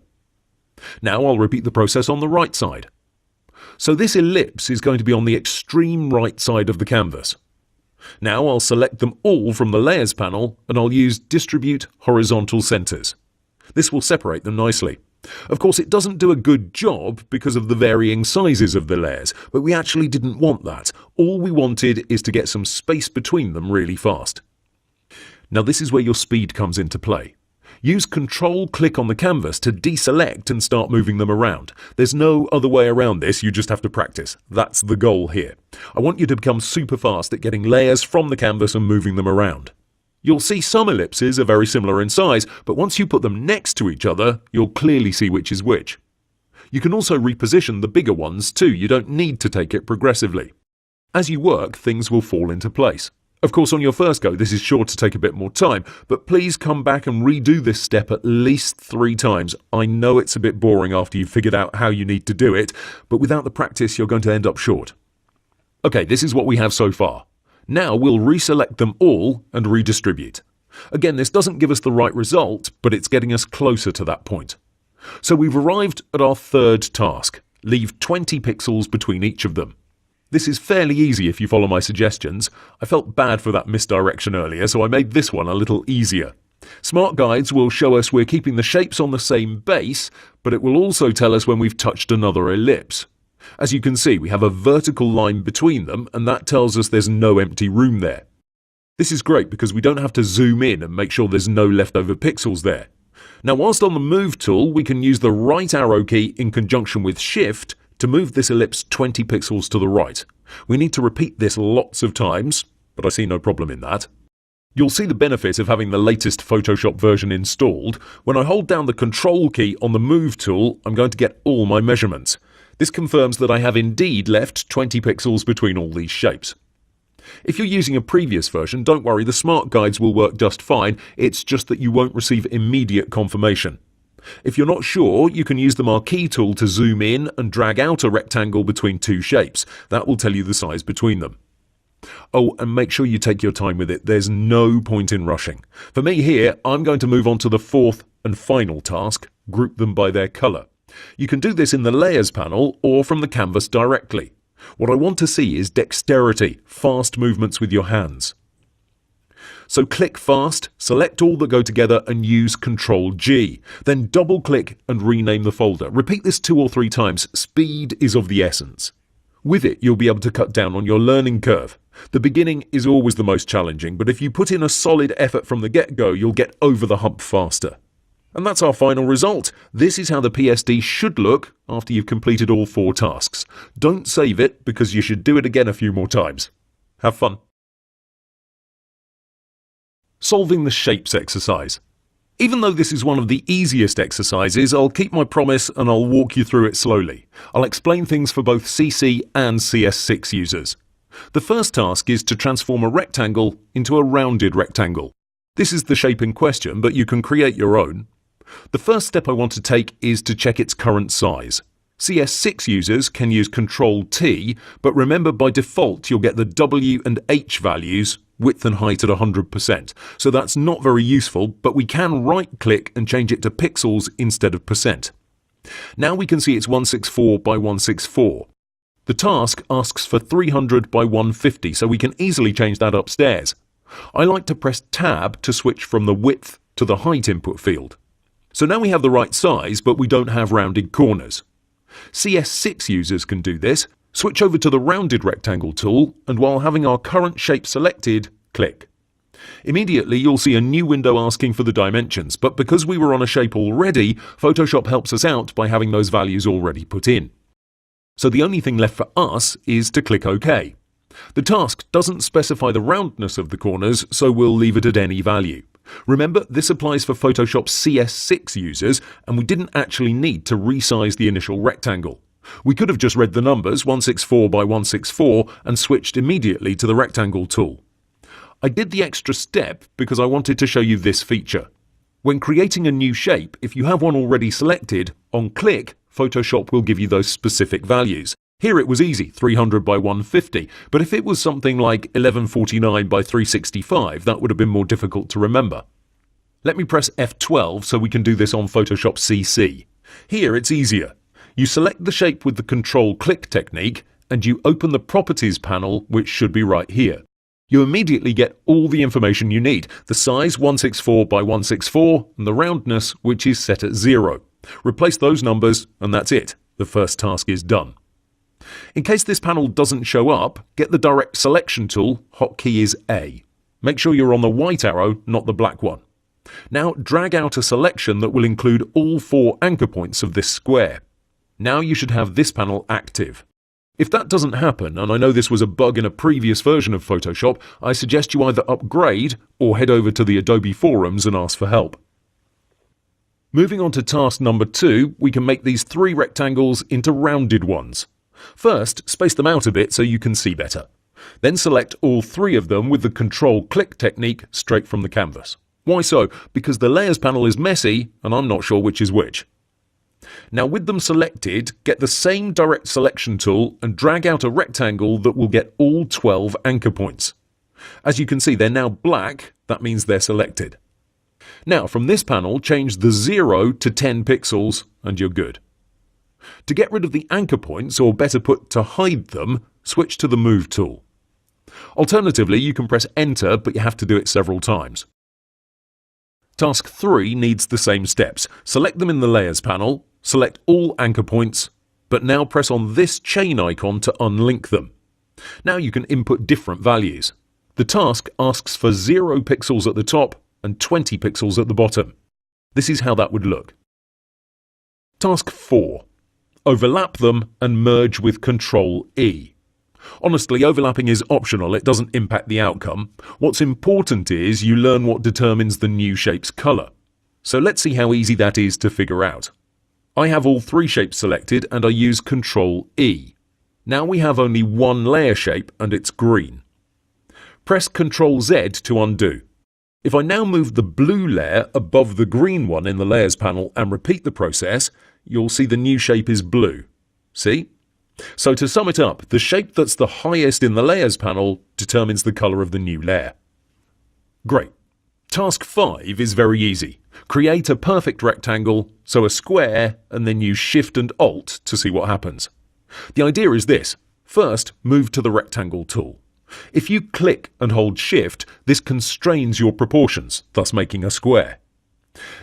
Now I'll repeat the process on the right side. So this ellipse is going to be on the extreme right side of the canvas. Now I'll select them all from the Layers panel and I'll use Distribute Horizontal Centers. This will separate them nicely. Of course, it doesn't do a good job because of the varying sizes of the layers, but we actually didn't want that. All we wanted is to get some space between them really fast. Now this is where your speed comes into play. Use Control-Click on the canvas to deselect and start moving them around. There's no other way around this, you just have to practice. That's the goal here. I want you to become super fast at getting layers from the canvas and moving them around. You'll see some ellipses are very similar in size, but once you put them next to each other, you'll clearly see which is which. You can also reposition the bigger ones too, you don't need to take it progressively. As you work, things will fall into place. Of course, on your first go, this is sure to take a bit more time, but please come back and redo this step at least 3 times. I know it's a bit boring after you've figured out how you need to do it, but without the practice, you're going to end up short. Okay, this is what we have so far. Now we'll reselect them all and redistribute. Again, this doesn't give us the right result, but it's getting us closer to that point. So we've arrived at our third task. Leave 20 pixels between each of them. This is fairly easy if you follow my suggestions. I felt bad for that misdirection earlier, so I made this one a little easier. Smart Guides will show us we're keeping the shapes on the same base, but it will also tell us when we've touched another ellipse. As you can see, we have a vertical line between them, and that tells us there's no empty room there. This is great because we don't have to zoom in and make sure there's no leftover pixels there. Now, whilst on the Move tool, we can use the right arrow key in conjunction with Shift to move this ellipse 20 pixels to the right. We need to repeat this lots of times, but I see no problem in that. You'll see the benefit of having the latest Photoshop version installed. When I hold down the Control key on the Move tool, I'm going to get all my measurements. This confirms that I have indeed left 20 pixels between all these shapes. If you're using a previous version, don't worry, the Smart Guides will work just fine. It's just that you won't receive immediate confirmation. If you're not sure, you can use the Marquee tool to zoom in and drag out a rectangle between 2 shapes. That will tell you the size between them. Oh, and make sure you take your time with it. There's no point in rushing. For me here, I'm going to move on to the fourth and final task, group them by their colour. You can do this in the Layers panel or from the canvas directly. What I want to see is dexterity, fast movements with your hands. So click fast, select all that go together and use Ctrl-G. Then double-click and rename the folder. Repeat this 2 or 3 times. Speed is of the essence. With it, you'll be able to cut down on your learning curve. The beginning is always the most challenging, but if you put in a solid effort from the get-go, you'll get over the hump faster. And that's our final result. This is how the PSD should look after you've completed all 4 tasks. Don't save it because you should do it again a few more times. Have fun. Solving the shapes exercise. Even though this is one of the easiest exercises, I'll keep my promise and I'll walk you through it slowly. I'll explain things for both CC and CS6 users. The first task is to transform a rectangle into a rounded rectangle. This is the shape in question, but you can create your own. The first step I want to take is to check its current size. CS6 users can use Ctrl-T, but remember by default you'll get the W and H values, width and height at 100%. So that's not very useful, but we can right-click and change it to pixels instead of percent. Now we can see it's 164 by 164. The task asks for 300 by 150, so we can easily change that upstairs. I like to press Tab to switch from the width to the height input field. So now we have the right size, but we don't have rounded corners. CS6 users can do this. Switch over to the Rounded Rectangle tool, and while having our current shape selected, click. Immediately you'll see a new window asking for the dimensions, but because we were on a shape already, Photoshop helps us out by having those values already put in. So the only thing left for us is to click OK. The task doesn't specify the roundness of the corners, so we'll leave it at any value. Remember, this applies for Photoshop CS6 users, and we didn't actually need to resize the initial rectangle. We could have just read the numbers 164 by 164 and switched immediately to the rectangle tool. I did the extra step because I wanted to show you this feature. When creating a new shape, if you have one already selected, on click, Photoshop will give you those specific values. Here it was easy, 300 by 150, but if it was something like 1149 by 365, that would have been more difficult to remember. Let me press F12 so we can do this on Photoshop CC. Here it's easier. You select the shape with the Control-Click technique, and you open the Properties panel, which should be right here. You immediately get all the information you need, the size 164 by 164, and the roundness, which is set at 0. Replace those numbers, and that's it. The first task is done. In case this panel doesn't show up, get the Direct Selection tool, hotkey is A. Make sure you're on the white arrow, not the black one. Now drag out a selection that will include all 4 anchor points of this square. Now you should have this panel active. If that doesn't happen, and I know this was a bug in a previous version of Photoshop, I suggest you either upgrade or head over to the Adobe forums and ask for help. Moving on to task number 2, we can make these 3 rectangles into rounded ones. First, space them out a bit so you can see better. Then select all three of them with the Control-Click technique straight from the canvas. Why so? Because the Layers panel is messy and I'm not sure which is which. Now with them selected, get the same Direct Selection tool and drag out a rectangle that will get all 12 anchor points. As you can see, they're now black, that means they're selected. Now from this panel, change the 0 to 10 pixels and you're good. To get rid of the anchor points, or better put, to hide them, switch to the Move tool. Alternatively, you can press Enter, but you have to do it several times. Task 3 needs the same steps. Select them in the Layers panel, select all anchor points, but now press on this chain icon to unlink them. Now you can input different values. The task asks for 0 pixels at the top and 20 pixels at the bottom. This is how that would look. Task 4. Overlap them and merge with Control-E. Honestly, overlapping is optional, it doesn't impact the outcome. What's important is you learn what determines the new shape's colour. So let's see how easy that is to figure out. I have all three shapes selected and I use Control-E. Now we have only one layer shape and it's green. Press Control-Z to undo. If I now move the blue layer above the green one in the Layers panel and repeat the process, you'll see the new shape is blue. See? So to sum it up, the shape that's the highest in the Layers panel determines the colour of the new layer. Great. Task 5 is very easy. Create a perfect rectangle, so a square, and then use Shift and Alt to see what happens. The idea is this. First, move to the Rectangle tool. If you click and hold Shift, this constrains your proportions, thus making a square.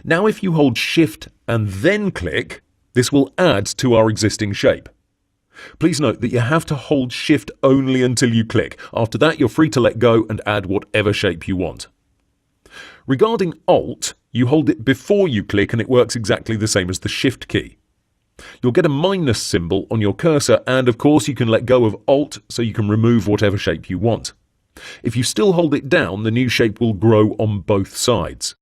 Now if you hold Shift and then click, this will add to our existing shape. Please note that you have to hold Shift only until you click. After that, you're free to let go and add whatever shape you want. Regarding Alt, you hold it before you click and it works exactly the same as the Shift key. You'll get a minus symbol on your cursor and of course you can let go of Alt so you can remove whatever shape you want. If you still hold it down, the new shape will grow on both sides.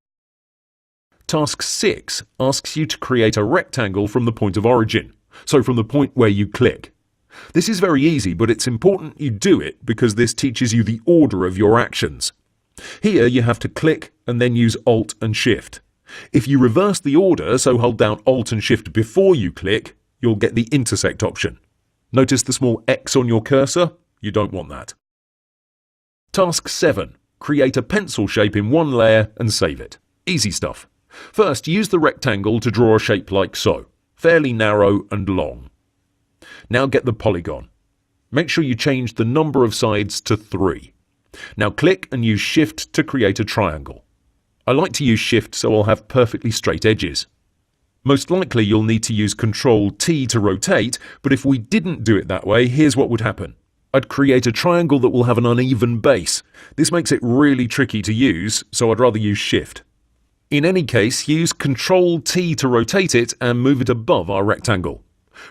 Task 6 asks you to create a rectangle from the point of origin, so from the point where you click. This is very easy, but it's important you do it because this teaches you the order of your actions. Here you have to click and then use Alt and Shift. If you reverse the order, so hold down Alt and Shift before you click, you'll get the intersect option. Notice the small X on your cursor? You don't want that. Task 7. Create a pencil shape in one layer and save it. Easy stuff. First, use the rectangle to draw a shape like so. Fairly narrow and long. Now get the polygon. Make sure you change the number of sides to 3. Now click and use Shift to create a triangle. I like to use Shift so I'll have perfectly straight edges. Most likely you'll need to use Control-T to rotate, but if we didn't do it that way, here's what would happen. I'd create a triangle that will have an uneven base. This makes it really tricky to use, so I'd rather use Shift. In any case, use Control-T to rotate it and move it above our rectangle.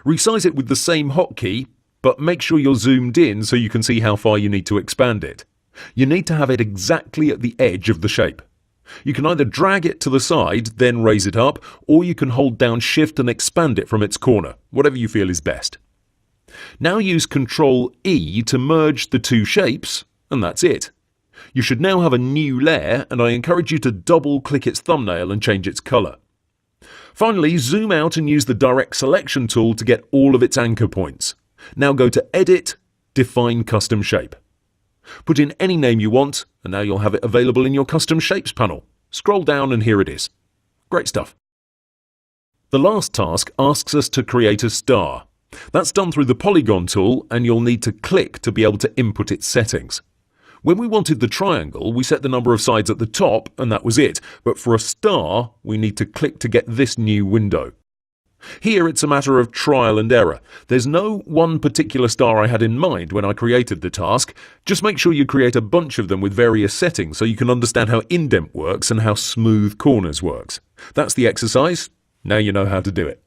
Resize it with the same hotkey, but make sure you're zoomed in so you can see how far you need to expand it. You need to have it exactly at the edge of the shape. You can either drag it to the side, then raise it up, or you can hold down Shift and expand it from its corner, whatever you feel is best. Now use Control-E to merge the two shapes, and that's it. You should now have a new layer, and I encourage you to double-click its thumbnail and change its colour. Finally, zoom out and use the Direct Selection tool to get all of its anchor points. Now go to Edit, Define Custom Shape. Put in any name you want, and now you'll have it available in your Custom Shapes panel. Scroll down and here it is. Great stuff. The last task asks us to create a star. That's done through the Polygon tool, and you'll need to click to be able to input its settings. When we wanted the triangle, we set the number of sides at the top, and that was it. But for a star, we need to click to get this new window. Here it's a matter of trial and error. There's no one particular star I had in mind when I created the task. Just make sure you create a bunch of them with various settings so you can understand how indent works and how smooth corners works. That's the exercise. Now you know how to do it.